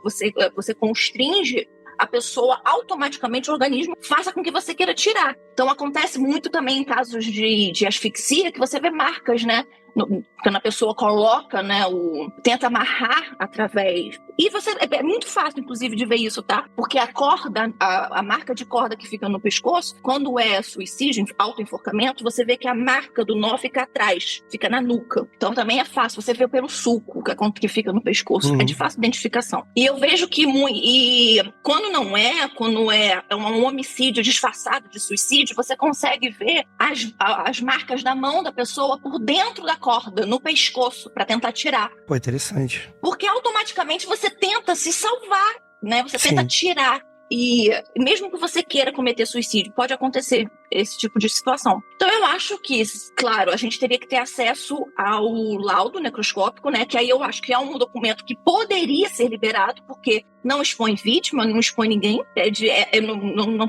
você constringe, a pessoa automaticamente, o organismo, faça com que você queira tirar. Então acontece muito também em casos de asfixia, que você vê marcas, né? Quando a pessoa coloca, né, tenta amarrar através. E é muito fácil, inclusive, de ver isso, tá? Porque a corda, a marca de corda que fica no pescoço, quando é suicídio, autoenforcamento, você vê que a marca do nó fica atrás, fica na nuca. Então também é fácil, você vê pelo sulco que fica no pescoço. É de fácil identificação. E eu vejo que quando é um homicídio disfarçado de suicídio, você consegue ver as marcas da mão da pessoa por dentro da corda, no pescoço, para tentar tirar. Pô, interessante. Porque automaticamente você tenta se salvar, né? Você tenta tirar. E mesmo que você queira cometer suicídio, pode acontecer esse tipo de situação. Então eu acho que, claro, a gente teria que ter acesso ao laudo necroscópico, né? Que aí eu acho que é um documento que poderia ser liberado, porque não expõe vítima, não expõe ninguém. Eu não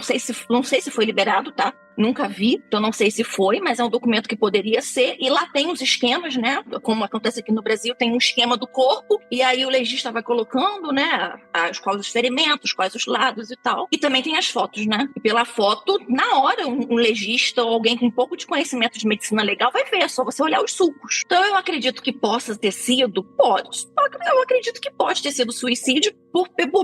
sei se foi liberado, tá? Nunca vi, então não sei se foi, mas é um documento que poderia ser. E lá tem os esquemas, né? Como acontece aqui no Brasil, tem um esquema do corpo, e aí o legista vai colocando, né? Quais os ferimentos, quais os lados e tal. E também tem as fotos, né? E pela foto, na hora, um legista ou alguém com um pouco de conhecimento de medicina legal vai ver, é só você olhar os sulcos. Então eu acredito que possa ter sido, eu acredito que pode ter sido suicídio,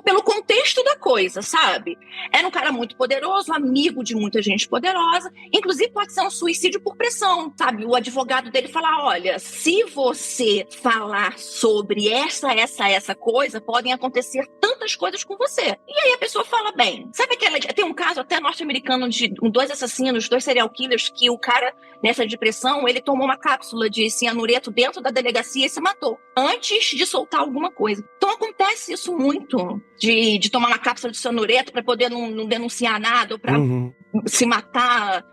pelo contexto da coisa, sabe? Era um cara muito poderoso, amigo de muita gente poderosa, inclusive pode ser um suicídio por pressão, sabe? O advogado dele fala, olha, se você falar sobre essa coisa, podem acontecer tantas coisas com você. E aí a pessoa fala, bem, sabe tem um caso até norte-americano de 2 assassinos, 2 serial killers, que o cara, nessa depressão, ele tomou uma cápsula de cianureto dentro da delegacia e se matou, antes de soltar alguma coisa. Então acontece isso muito, de tomar uma cápsula de cianureto para poder não denunciar nada, ou para se matar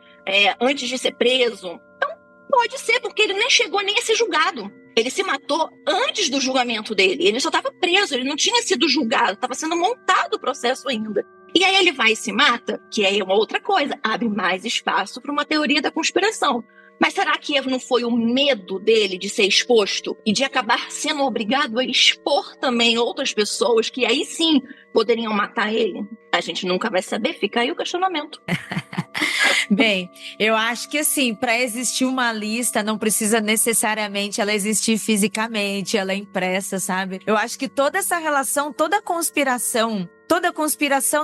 antes de ser preso. Então pode ser, porque ele nem chegou nem a ser julgado. Ele se matou antes do julgamento dele. Ele só estava preso, ele não tinha sido julgado, estava sendo montado o processo ainda. E aí ele vai e se mata, que é uma outra coisa, abre mais espaço para uma teoria da conspiração. Mas será que não foi o medo dele de ser exposto e de acabar sendo obrigado a expor também outras pessoas que aí sim poderiam matar ele? A gente nunca vai saber, fica aí o questionamento. Bem, eu acho que assim, para existir uma lista, não precisa necessariamente ela existir fisicamente, ela é impressa, sabe? Eu acho que toda essa relação, toda conspiração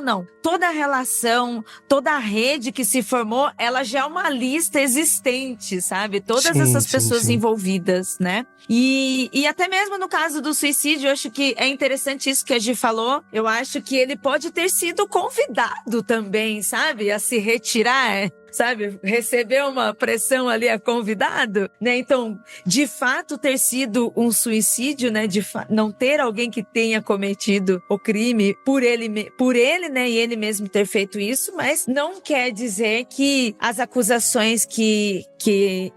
não, toda relação, toda a rede que se formou, ela já é uma lista existente, sabe? Todas essas pessoas envolvidas, né? E até mesmo no caso do suicídio, eu acho que é interessante isso que a Gi falou. Eu acho que ele pode ter sido convidado também, sabe? A se retirar, sabe? Receber uma pressão ali a convidado, né? Então, de fato, ter sido um suicídio, né? Não ter alguém que tenha cometido o crime por ele, né? E ele mesmo ter feito isso, mas não quer dizer que as acusações que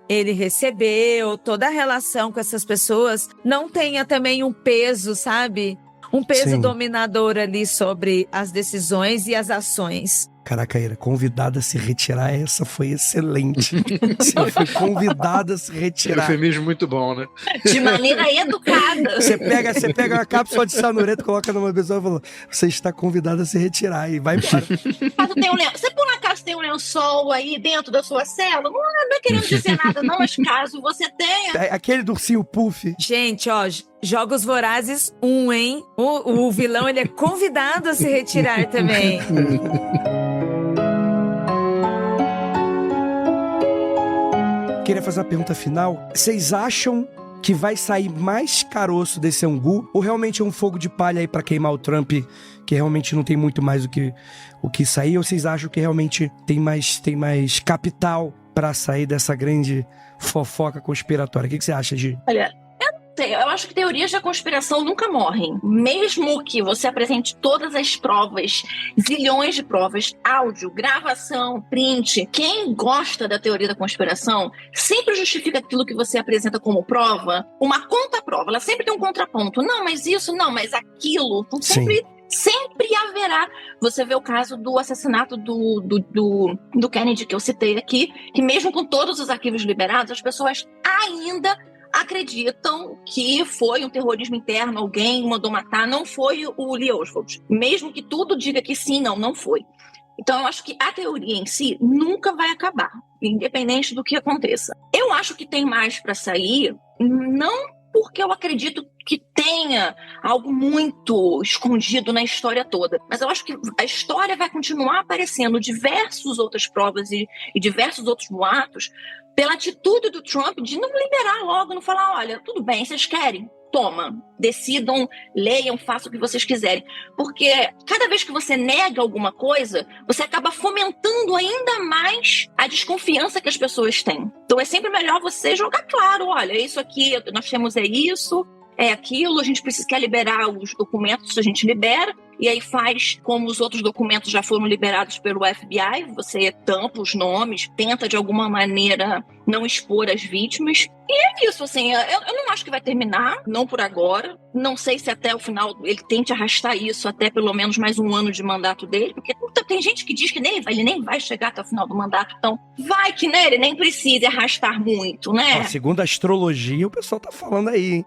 ele recebeu, toda a relação com essas pessoas, não tenha também um peso, sabe? Um peso dominador ali sobre as decisões e as ações. Caraca, Ira, convidada a se retirar, essa foi excelente. Você foi convidada a se retirar. Eufemismo muito bom, né? De maneira educada. Você pega uma cápsula de cianureto, coloca numa pessoa e fala, você está convidada a se retirar e vai embora. Você por acaso tem um lençol aí dentro da sua cela? Não é querendo dizer nada não, mas caso você tenha... Aquele do ursinho Puff. Gente, ó, Jogos Vorazes 1, hein? O vilão, ele é convidado a se retirar também. Queria fazer uma pergunta final. Vocês acham que vai sair mais caroço desse angu? Ou realmente é um fogo de palha aí pra queimar o Trump, que realmente não tem muito mais o que sair? Ou vocês acham que realmente tem mais capital pra sair dessa grande fofoca conspiratória? O que você acha, Gi? Olha, eu acho que teorias da conspiração nunca morrem. Mesmo que você apresente todas as provas, zilhões de provas, áudio, gravação, print, quem gosta da teoria da conspiração sempre justifica aquilo que você apresenta como prova, uma contraprova. Ela sempre tem um contraponto. Não, mas isso, não, mas aquilo. Então, sempre haverá. Você vê o caso do assassinato do Kennedy, que eu citei aqui, que mesmo com todos os arquivos liberados, as pessoas ainda acreditam que foi um terrorismo interno, alguém mandou matar, não foi o Lee Oswald. Mesmo que tudo diga que sim, não foi. Então eu acho que a teoria em si nunca vai acabar, independente do que aconteça. Eu acho que tem mais para sair, não porque eu acredito que tenha algo muito escondido na história toda, mas eu acho que a história vai continuar aparecendo diversas outras provas e diversos outros boatos pela atitude do Trump de não liberar logo, não falar, olha, tudo bem, vocês querem? Toma, decidam, leiam, façam o que vocês quiserem. Porque cada vez que você nega alguma coisa, você acaba fomentando ainda mais a desconfiança que as pessoas têm. Então é sempre melhor você jogar claro, olha, isso aqui, nós temos isso, é aquilo, a gente quer liberar os documentos, a gente libera, e aí faz como os outros documentos já foram liberados pelo FBI, você tampa os nomes, tenta de alguma maneira não expor as vítimas. E é isso, assim, eu não acho que vai terminar, não por agora. Não sei se até o final ele tente arrastar isso até pelo menos mais um ano de mandato dele, porque tem gente que diz que ele nem vai chegar até o final do mandato, então vai que ele nem precisa arrastar muito, né? Segundo a astrologia, o pessoal tá falando aí, hein?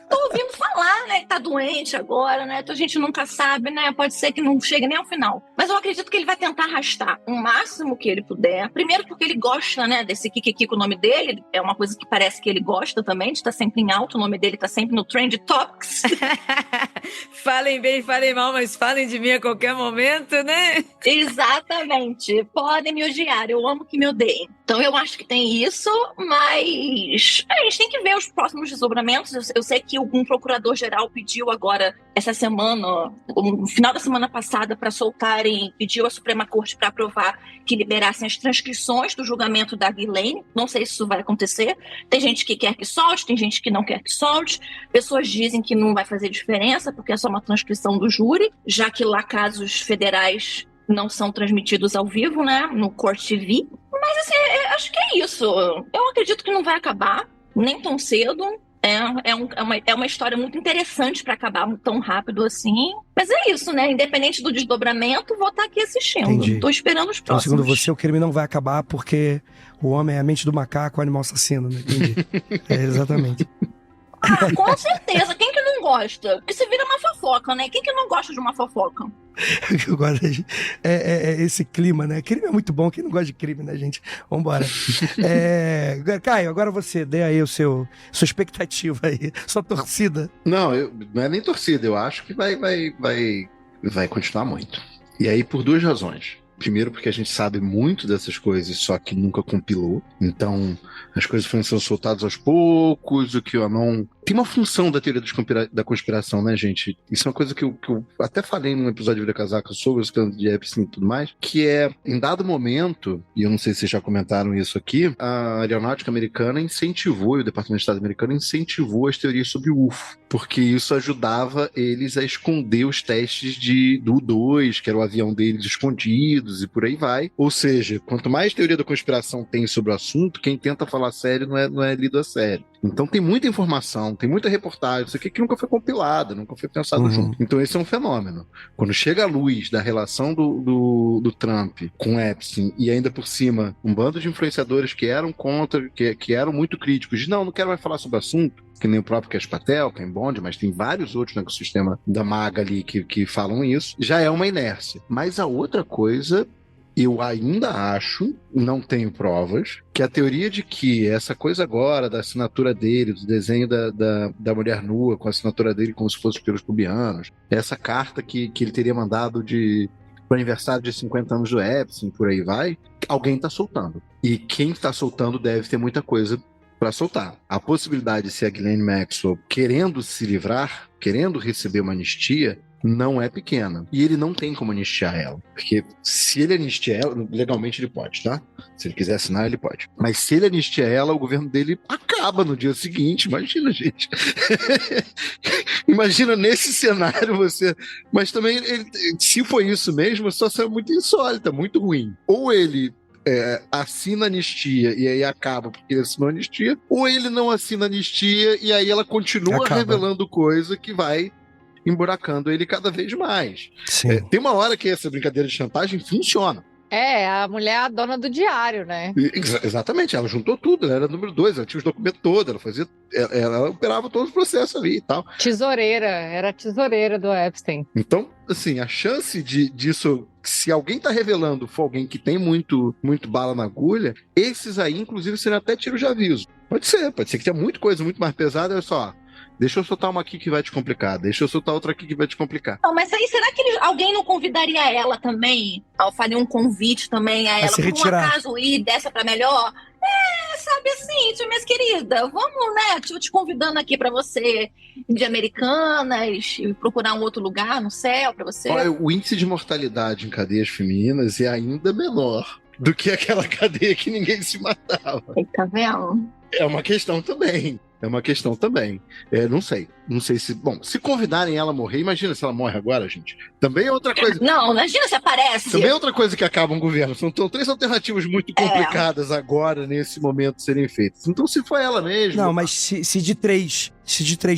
Tô ouvindo falar, né, que tá doente agora, né? Então a gente nunca sabe, né? Pode ser que não chegue nem ao final. Mas eu acredito que ele vai tentar arrastar o máximo que ele puder. Primeiro porque ele gosta, né, desse Kikiki, o nome dele. É uma coisa que parece que ele gosta também, de estar sempre em alto. O nome dele tá sempre no Trend Topics. Falem bem, falem mal, mas falem de mim a qualquer momento, né? Exatamente. Podem me odiar, eu amo que me odeiem. Então eu acho que tem isso, mas a gente tem que ver os próximos desdobramentos. Eu sei que um procurador-geral pediu agora, essa semana, no final da semana passada, para soltarem, pediu à Suprema Corte para aprovar que liberassem as transcrições do julgamento da Ghislaine. Não sei se isso vai acontecer. Tem gente que quer que solte, tem gente que não quer que solte. Pessoas dizem que não vai fazer diferença, porque é só uma transcrição do júri, já que lá casos federais não são transmitidos ao vivo, né, no Court TV. Mas, assim, acho que é isso. Eu acredito que não vai acabar, nem tão cedo. É uma história muito interessante para acabar tão rápido assim. Mas é isso, né? Independente do desdobramento, vou estar aqui assistindo. Entendi. Tô esperando os Então, próximos. segundo você, o crime não vai acabar porque o homem é a mente do macaco, o animal assassino, né? Entendi. Exatamente. Ah, com certeza. Quem que não gosta? Porque você vira uma fofoca, né? Quem que não gosta de uma fofoca? Eu gosto esse clima, né? Crime é muito bom, quem não gosta de crime, né, gente? Vambora. Caio, agora você, dê aí sua expectativa aí, sua torcida. Não, não é nem torcida, eu acho que vai continuar muito. E aí por duas razões. Primeiro, porque a gente sabe muito dessas coisas, só que nunca compilou. Então, as coisas foram sendo soltadas aos poucos, o que o Anon... Tem uma função da teoria da conspiração, né, gente? Isso é uma coisa que eu até falei num episódio de Vida Casaca sobre os casos de Epstein e tudo mais, que é, em dado momento, e eu não sei se vocês já comentaram isso aqui, a aeronáutica americana incentivou, e o Departamento de Estado americano incentivou as teorias sobre o UFO, porque isso ajudava eles a esconder os testes do U-2, que era o avião deles escondidos, e por aí vai. Ou seja, quanto mais teoria da conspiração tem sobre o assunto, quem tenta falar sério não é lido a sério. Então tem muita informação, tem muita reportagem, isso aqui que nunca foi compilada, nunca foi pensado junto. Então esse é um fenômeno. Quando chega a luz da relação do Trump com Epstein, e ainda por cima um bando de influenciadores que eram contra, que eram muito críticos, de não quero mais falar sobre o assunto, que nem o próprio Cash Patel, Ken Bond, mas tem vários outros no ecossistema da MAGA ali que falam isso, já é uma inércia. Mas a outra coisa, eu ainda acho, não tenho provas, que a teoria de que essa coisa agora da assinatura dele, do desenho da mulher nua com a assinatura dele como se fosse pelos pubianos, essa carta que ele teria mandado pro aniversário de 50 anos do Epstein, por aí vai, alguém tá soltando. E quem tá soltando deve ter muita coisa para soltar. A possibilidade de ser a Ghislaine Maxwell querendo se livrar, querendo receber uma anistia, não é pequena. E ele não tem como anistiar ela. Porque se ele anistiar ela, legalmente ele pode, tá? Se ele quiser assinar, ele pode. Mas se ele anistiar ela, o governo dele acaba no dia seguinte. Imagina, gente. Imagina nesse cenário você... Mas também, se for isso mesmo, a situação é muito insólita, muito ruim. Ou ele assina anistia e aí acaba porque ele assinou anistia, ou ele não assina anistia e aí ela continua revelando coisa que vai emburacando ele cada vez mais. Tem uma hora que essa brincadeira de chantagem funciona. A mulher é a dona do diário, né? Exatamente, ela juntou tudo, ela era número 2, ela tinha os documentos todos, ela operava todos os processos ali e tal. Era a tesoureira do Epstein. Então, assim, a chance disso, se alguém tá revelando for alguém que tem muito bala na agulha, esses aí, inclusive, seriam até tiros de aviso. Pode ser que tenha muita coisa muito mais pesada, olha só. Deixa eu soltar uma aqui que vai te complicar. Deixa eu soltar outra aqui que vai te complicar. Não, mas aí, será que alguém não convidaria ela também? Faria um convite também a ela, por um acaso, ir dessa pra melhor? Sabe assim, minhas queridas, vamos, né? Eu te convidando aqui pra você de Americanas e procurar um outro lugar no céu pra você. Olha, o índice de mortalidade em cadeias femininas é ainda menor do que aquela cadeia que ninguém se matava. Tá vendo? É uma questão também. Não sei se... Bom, se convidarem ela a morrer, imagina se ela morre agora, gente. Também é outra coisa... Não, imagina se aparece. Também é outra coisa que acaba um governo. São 3 alternativas muito complicadas agora, nesse momento, serem feitas. Então, se foi ela mesmo... Não, mas se de 3,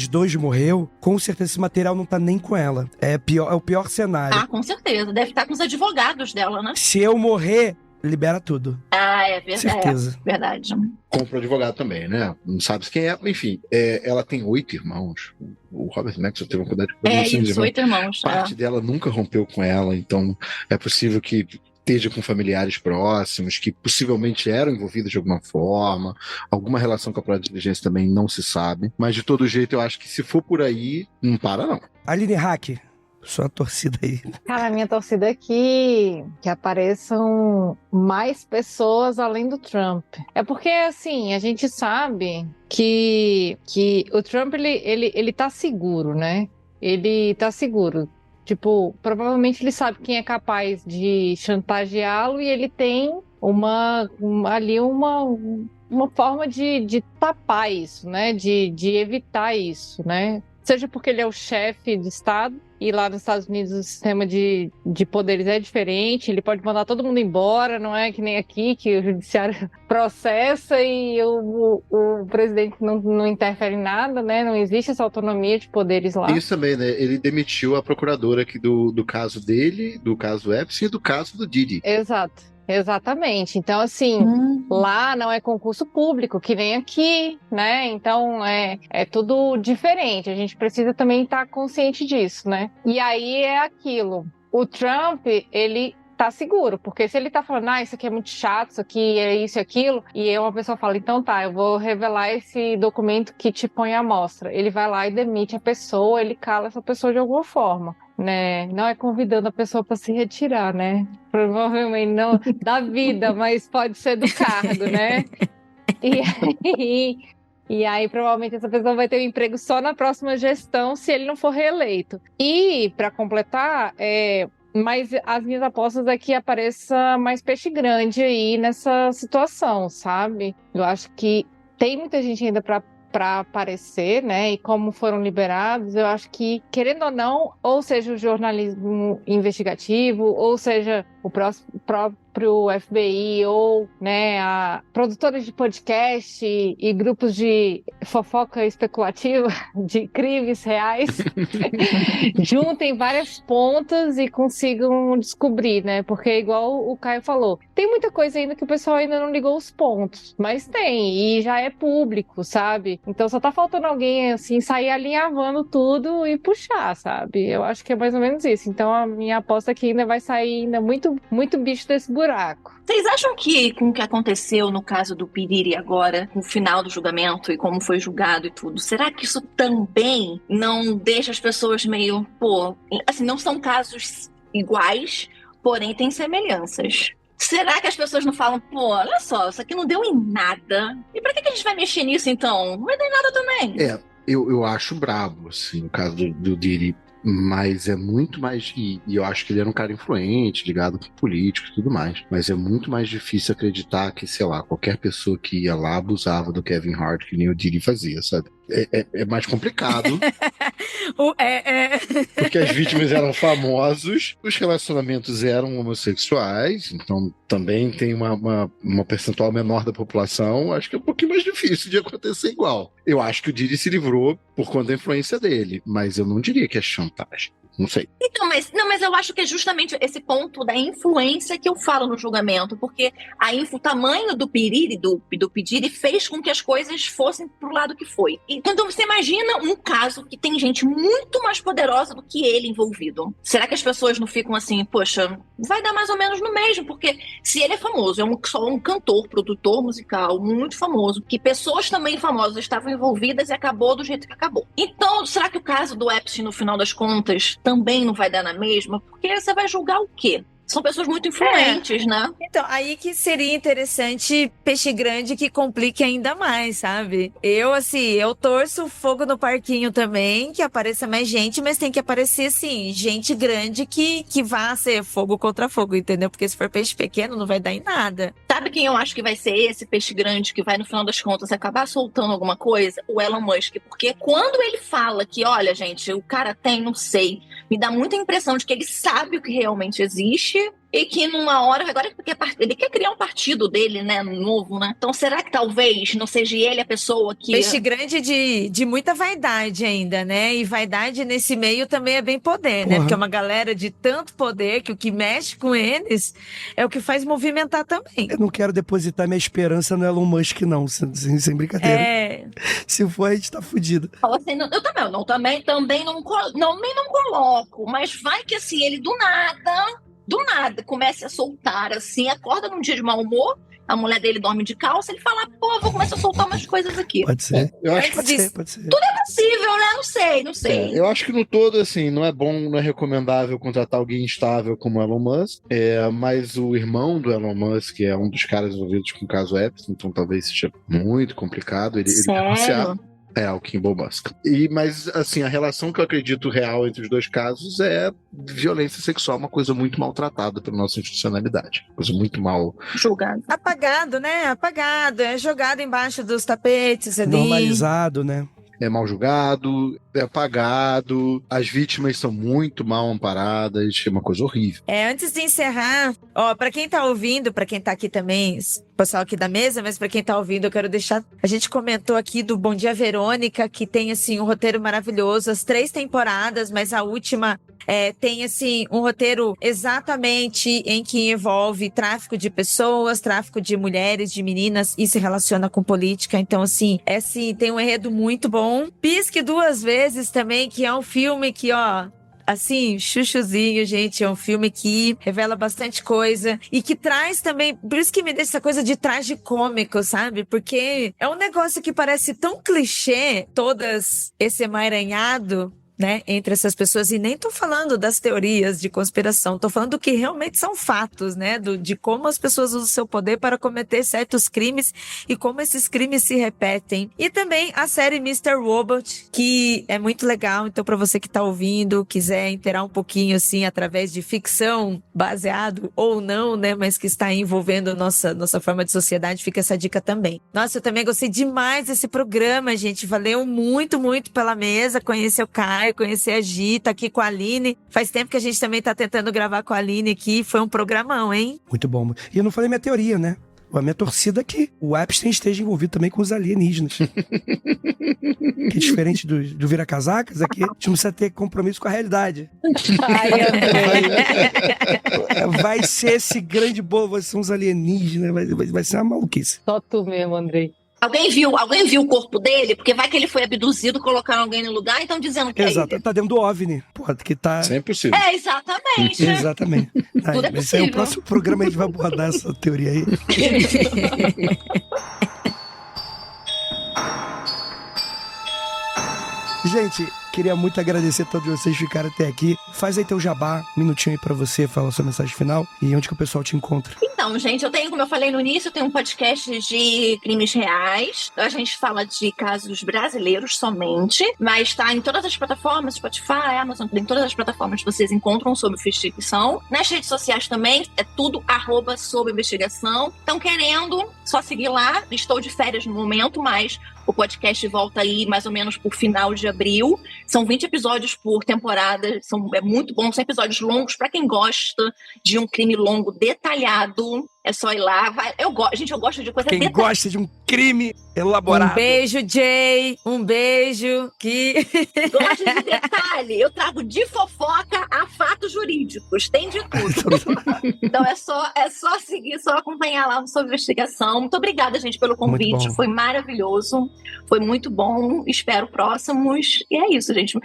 2 morreu, com certeza esse material não tá nem com ela. É o pior cenário. Com certeza. Deve estar com os advogados dela, né? Se eu morrer, libera tudo. É verdade. Certeza. É verdade. Compra o advogado também, né? Não sabe quem é. Enfim, ela tem 8 irmãos. O Robert Maxwell teve uma quantidade de É irmãos. isso, 8 irmãos. Parte dela nunca rompeu com ela, então é possível que esteja com familiares próximos, que possivelmente eram envolvidos de alguma forma, alguma relação com a própria diligência também não se sabe, mas de todo jeito eu acho que se for por aí, não para não. Aline Hack, sua torcida aí. Cara, a minha torcida é que apareçam mais pessoas além do Trump. É porque, assim, a gente sabe que o Trump, ele tá seguro, né? Ele tá seguro. Tipo, provavelmente ele sabe quem é capaz de chantageá-lo e ele tem uma forma de tapar isso, né? De evitar isso, né? Seja porque ele é o chefe de Estado e lá nos Estados Unidos o sistema de poderes é diferente, ele pode mandar todo mundo embora, não é que nem aqui, que o judiciário processa e o presidente não interfere em nada, né? Não existe essa autonomia de poderes lá. Isso também, né? Ele demitiu a procuradora aqui do caso dele, do caso Epstein e do caso do Diddy. Exato. Exatamente. Então, assim, lá não é concurso público, que nem aqui, né? Então, é tudo diferente. A gente precisa também estar consciente disso, né? E aí é aquilo. O Trump, ele tá seguro, porque se ele tá falando, isso aqui é muito chato, isso aqui é isso e aquilo, e aí uma pessoa fala, então tá, eu vou revelar esse documento que te põe à mostra. Ele vai lá e demite a pessoa, ele cala essa pessoa de alguma forma, né? Não é convidando a pessoa para se retirar, né? Provavelmente não da vida, mas pode ser do cargo, né? E aí, provavelmente, essa pessoa vai ter um emprego só na próxima gestão, se ele não for reeleito. E, para completar, mas as minhas apostas é que apareça mais peixe grande aí nessa situação, sabe? Eu acho que tem muita gente ainda para aparecer, né? E como foram liberados, eu acho que, querendo ou não, ou seja o jornalismo investigativo, ou seja o próprio FBI, ou, né, a produtores de podcast e grupos de fofoca especulativa de crimes reais juntem várias pontas e consigam descobrir, né? Porque, igual o Caio falou, tem muita coisa ainda que o pessoal ainda não ligou os pontos, mas tem, e já é público, sabe? Então só tá faltando alguém, assim, sair alinhavando tudo e puxar, sabe? Eu acho que é mais ou menos isso. Então a minha aposta é que ainda vai sair ainda muito, muito bicho desse buraco. Vocês acham que com o que aconteceu no caso do Piriri agora, no final do julgamento e como foi julgado e tudo, será que isso também não deixa as pessoas meio, assim, não são casos iguais, porém tem semelhanças? Será que as pessoas não falam, olha só, isso aqui não deu em nada, e pra que a gente vai mexer nisso então? Não vai dar em nada também. Eu acho brabo, assim, o caso do Diddy. Mas é muito mais. E eu acho que ele era um cara influente, ligado com políticos e tudo mais. Mas é muito mais difícil acreditar que, sei lá, qualquer pessoa que ia lá abusava do Kevin Hart, que nem o Diddy fazia, sabe? É mais complicado. Porque as vítimas eram famosos, os relacionamentos eram homossexuais, então também tem uma percentual menor da população. Acho que é um pouquinho mais difícil de acontecer igual. Eu acho que o Diddy se livrou por conta da influência dele, mas eu não diria que é chantagem. Não sei. Então, mas eu acho que é justamente esse ponto da influência que eu falo no julgamento, porque o tamanho do piriri, do pediri, fez com que as coisas fossem pro lado que foi. Então você imagina um caso que tem gente muito mais poderosa do que ele envolvido. Será que as pessoas não ficam assim, poxa, vai dar mais ou menos no mesmo? Porque se ele é famoso, só um cantor, produtor musical muito famoso, que pessoas também famosas estavam envolvidas e acabou do jeito que acabou. Então, será que o caso do Epstein, no final das contas, também não vai dar na mesma? Porque você vai julgar o quê? São pessoas muito influentes, né? Então, aí que seria interessante peixe grande que complique ainda mais, sabe? Eu torço fogo no parquinho também, que apareça mais gente, mas tem que aparecer, assim, gente grande que vá ser fogo contra fogo, entendeu? Porque se for peixe pequeno, não vai dar em nada. Sabe quem eu acho que vai ser esse peixe grande que vai, no final das contas, acabar soltando alguma coisa? O Elon Musk. Porque quando ele fala que, olha, gente, o cara tem, não sei, me dá muita impressão de que ele sabe o que realmente existe, e que numa hora, agora ele quer criar um partido dele, né, novo, né? Então será que talvez não seja ele a pessoa que... Peixe grande de muita vaidade ainda, né? E vaidade nesse meio também é bem poder, né? Porque é uma galera de tanto poder que o que mexe com eles é o que faz movimentar também. Eu não quero depositar minha esperança no Elon Musk, não, sem brincadeira. Se for, a gente tá fudido. Assim, eu também não coloco, mas vai que assim, ele do nada, comece a soltar, assim, acorda num dia de mau humor, a mulher dele dorme de calça, ele fala, pô, vou começar a soltar umas coisas aqui. Pode ser. Eu acho Pode ser. Tudo é possível, né? Não sei. Eu acho que no todo, assim, não é bom, não é recomendável contratar alguém instável como o Elon Musk, mas o irmão do Elon Musk é um dos caras envolvidos com o caso Epstein, então talvez seja muito complicado ele denunciar. O Kimball Musk. Mas, assim, a relação que eu acredito real entre os dois casos é violência sexual, uma coisa muito maltratada pela nossa institucionalidade. Coisa muito mal... julgada. Apagado, né? Apagado. É jogado embaixo dos tapetes ali. Normalizado, né? É mal julgado, é apagado, as vítimas são muito mal amparadas, é uma coisa horrível. Antes de encerrar, pra quem tá ouvindo, pra quem tá aqui também, o pessoal aqui da mesa, mas pra quem tá ouvindo, eu quero deixar... A gente comentou aqui do Bom Dia Verônica, que tem, assim, um roteiro maravilhoso, as 3 temporadas, mas a última... tem, assim, um roteiro exatamente em que envolve tráfico de pessoas, tráfico de mulheres, de meninas, e se relaciona com política. Então, assim, tem um enredo muito bom. Pisque 2 vezes também, que é um filme que, assim, chuchuzinho, gente, é um filme que revela bastante coisa e que traz também, por isso que me deixa essa coisa de tragicômico, sabe? Porque é um negócio que parece tão clichê, todas esse emaranhado, né, entre essas pessoas, e nem tô falando das teorias de conspiração, tô falando do que realmente são fatos, né, de como as pessoas usam o seu poder para cometer certos crimes e como esses crimes se repetem. E também a série Mr. Robot, que é muito legal, então para você que tá ouvindo, quiser inteirar um pouquinho, assim, através de ficção, baseado ou não, né, mas que está envolvendo nossa forma de sociedade, fica essa dica também. Nossa, eu também gostei demais desse programa, gente, valeu muito, muito pela mesa, conhecer o Caio, conhecer a Gi, tá aqui com a Aline. Faz tempo que a gente também tá tentando gravar com a Aline aqui. Foi um programão, hein? Muito bom. E eu não falei minha teoria, né? A minha torcida é que o Epstein esteja envolvido também com os alienígenas. Que é diferente do vira-casacas, aqui a gente não precisa ter compromisso com a realidade. Ai, André. Vai ser esse grande bolo, vai ser uns alienígenas, vai ser uma maluquice. Só tu mesmo, Andrei. Alguém viu o corpo dele? Porque vai que ele foi abduzido, colocaram alguém no lugar e estão dizendo que Exato, é ele. tá dentro do OVNI. Porra, que tá... Isso é impossível. Exatamente. Exatamente. Tudo é Esse aí é o possível. próximo programa, a gente vai abordar essa teoria aí. Gente, queria muito agradecer a todos vocês que ficaram até aqui. Faz aí teu jabá, um minutinho aí pra você, fala sua mensagem final e onde que o pessoal te encontra. Então, gente, como eu falei no início, eu tenho um podcast de crimes reais. A gente fala de casos brasileiros somente, mas tá em todas as plataformas, Spotify, Amazon, em todas as plataformas vocês encontram sobre ficção. Nas redes sociais também, é tudo @sob investigação. Estão querendo, só seguir lá. Estou de férias no momento, mas o podcast volta aí mais ou menos por final de abril. São 20 episódios por temporada, é muito bom, são episódios longos para quem gosta de um crime longo, detalhado. É só ir lá. Eu gosto de coisa Quem detalhada. gosta de um crime elaborado. Um beijo, Jay. Um beijo. Gosto de detalhe. Eu trago de fofoca a fatos jurídicos. Tem de tudo. Então é só seguir, só acompanhar lá sobre investigação. Muito obrigada, gente, pelo convite. Foi maravilhoso. Foi muito bom. Espero próximos. E é isso, gente.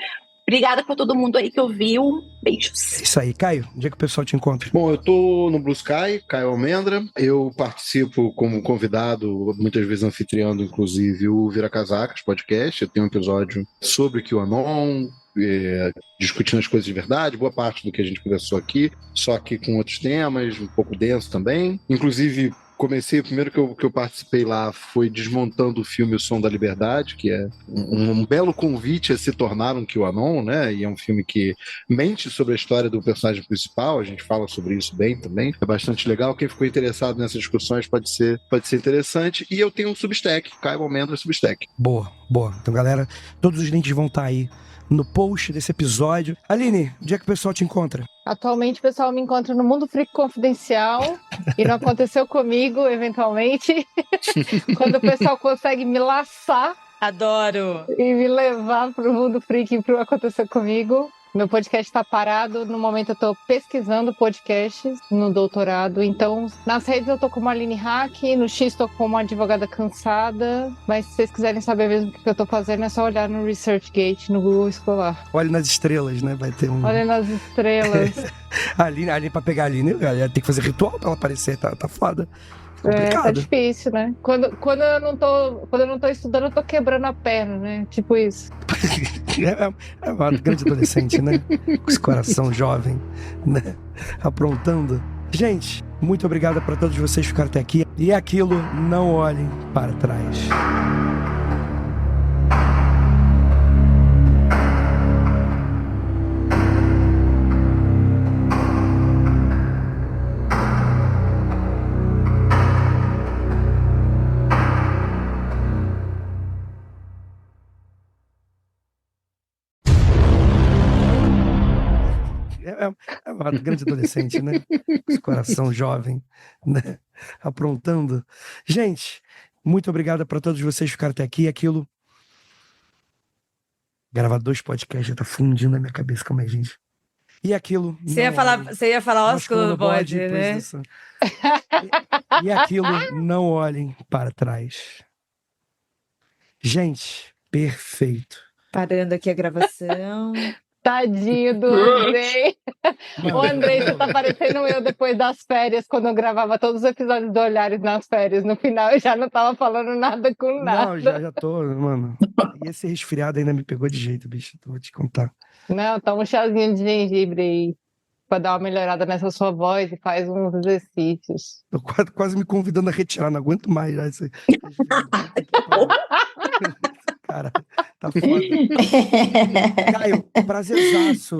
Obrigada por todo mundo aí que ouviu. Beijos. Isso aí, Caio. Onde é que o pessoal te encontra? Bom, eu tô no Blue Sky, Caio Almendra. Eu participo como convidado, muitas vezes anfitriando, inclusive, o Vira Casacas podcast. Eu tenho um episódio sobre o QAnon, discutindo as coisas de verdade, boa parte do que a gente conversou aqui, só que com outros temas, um pouco denso também. Inclusive, o primeiro que eu participei lá foi desmontando o filme O Som da Liberdade, que é um belo convite a se tornar um QAnon, né? E é um filme que mente sobre a história do personagem principal, a gente fala sobre isso bem também, é bastante legal. Quem ficou interessado nessas discussões pode ser interessante. E eu tenho um Substack, Caio Almendra Substack. Boa. Então, galera, todos os links vão estar aí no post desse episódio. Aline, onde é que o pessoal te encontra? Atualmente o pessoal me encontra no Mundo Freak Confidencial e não aconteceu comigo, eventualmente, quando o pessoal consegue me laçar Adoro! e me levar pro Mundo Freak para acontecer comigo. Meu podcast está parado, no momento eu estou pesquisando podcasts no doutorado, então nas redes eu estou como Aline Hack, no X estou como Advogada Cansada, mas se vocês quiserem saber mesmo o que eu estou fazendo é só olhar no ResearchGate, no Google Escolar. Olhe nas estrelas, né? Vai ter um... Olha nas estrelas. Ali pra pegar a Aline, galera, tem que fazer ritual pra ela aparecer, tá foda. Tá Complicado. difícil, né? Quando eu não tô estudando, eu tô quebrando a perna, né? Tipo isso. É uma grande adolescente, né? Com esse coração jovem, né? Aprontando. Gente, muito obrigado para todos vocês que ficaram até aqui. E é aquilo, não olhem para trás. É uma grande adolescente, né? Com esse coração jovem, né? Aprontando. Gente, muito obrigado para todos vocês que ficaram até aqui. Aquilo. Gravar 2 podcasts já tá fundindo na minha cabeça. Calma aí, gente. E aquilo. Você ia falar Oscar do bode, né? E aquilo, não olhem para trás. Gente, perfeito. Parando aqui a gravação. Tadinho do Andrei. O Andrei, você tá parecendo eu depois das férias, quando eu gravava todos os episódios do Olhares nas férias. No final eu já não tava falando nada com nada. Não, já tô, mano. E esse resfriado ainda me pegou de jeito, bicho. Vou te contar. Não, toma um chazinho de gengibre aí, pra dar uma melhorada nessa sua voz e faz uns exercícios. Tô quase me convidando a retirar, não aguento mais já esse... Cara, tá foda. Caio, prazerzaço.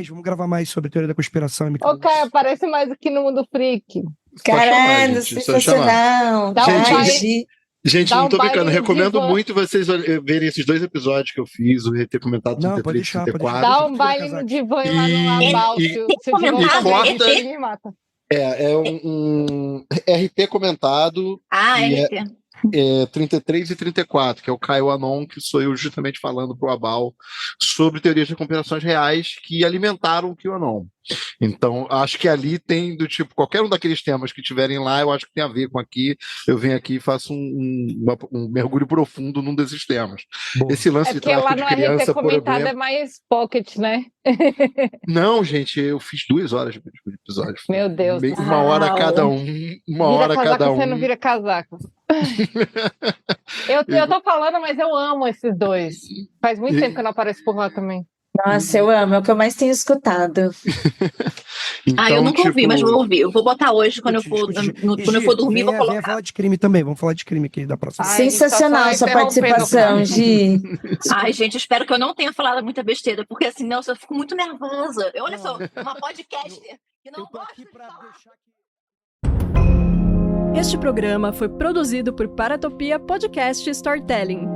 Vamos gravar mais sobre teoria da conspiração. Ô, Caio, aparece mais aqui no Mundo Freak. Caralho, sensacional. Gente, não tô brincando. Recomendo van. muito vocês verem esses 2 episódios que eu fiz, o ter comentado 33 e 34. Dá um baile no divã lá no Abal. Se o divã corta. ele me mata. É um RT comentado. RT. 33 e 34, que é o Caio Anon, que sou eu justamente falando pro Abal sobre teorias de conspirações reais que alimentaram o QAnon. Então, acho que ali tem do tipo, qualquer um daqueles temas que tiverem lá, eu acho que tem a ver com aqui. Eu venho aqui e faço um mergulho profundo num desses temas. Boa. Esse lance de tráfico de criança, RT comentado é mais pocket, né? Não, gente, eu fiz 2 horas de episódio. Meu Deus. Uma hora cada um. Uma hora cada um. Você não vira casaco. Eu tô falando, mas eu amo esses 2. Faz muito tempo que eu não apareço por lá também. Nossa, eu amo, é o que eu mais tenho escutado. Então, eu nunca ouvi, mas vou ouvir. Eu vou botar hoje, quando eu for dormir, vou colocar. Vamos falar de crime também, vamos falar de crime aqui da próxima. Sensacional sua participação, Gi. Ai, gente, espero que eu não tenha falado muita besteira, porque assim, não, eu fico muito nervosa. Olha só, uma podcaster que não gosta de falar. Este programa foi produzido por Paratopia Podcast Storytelling.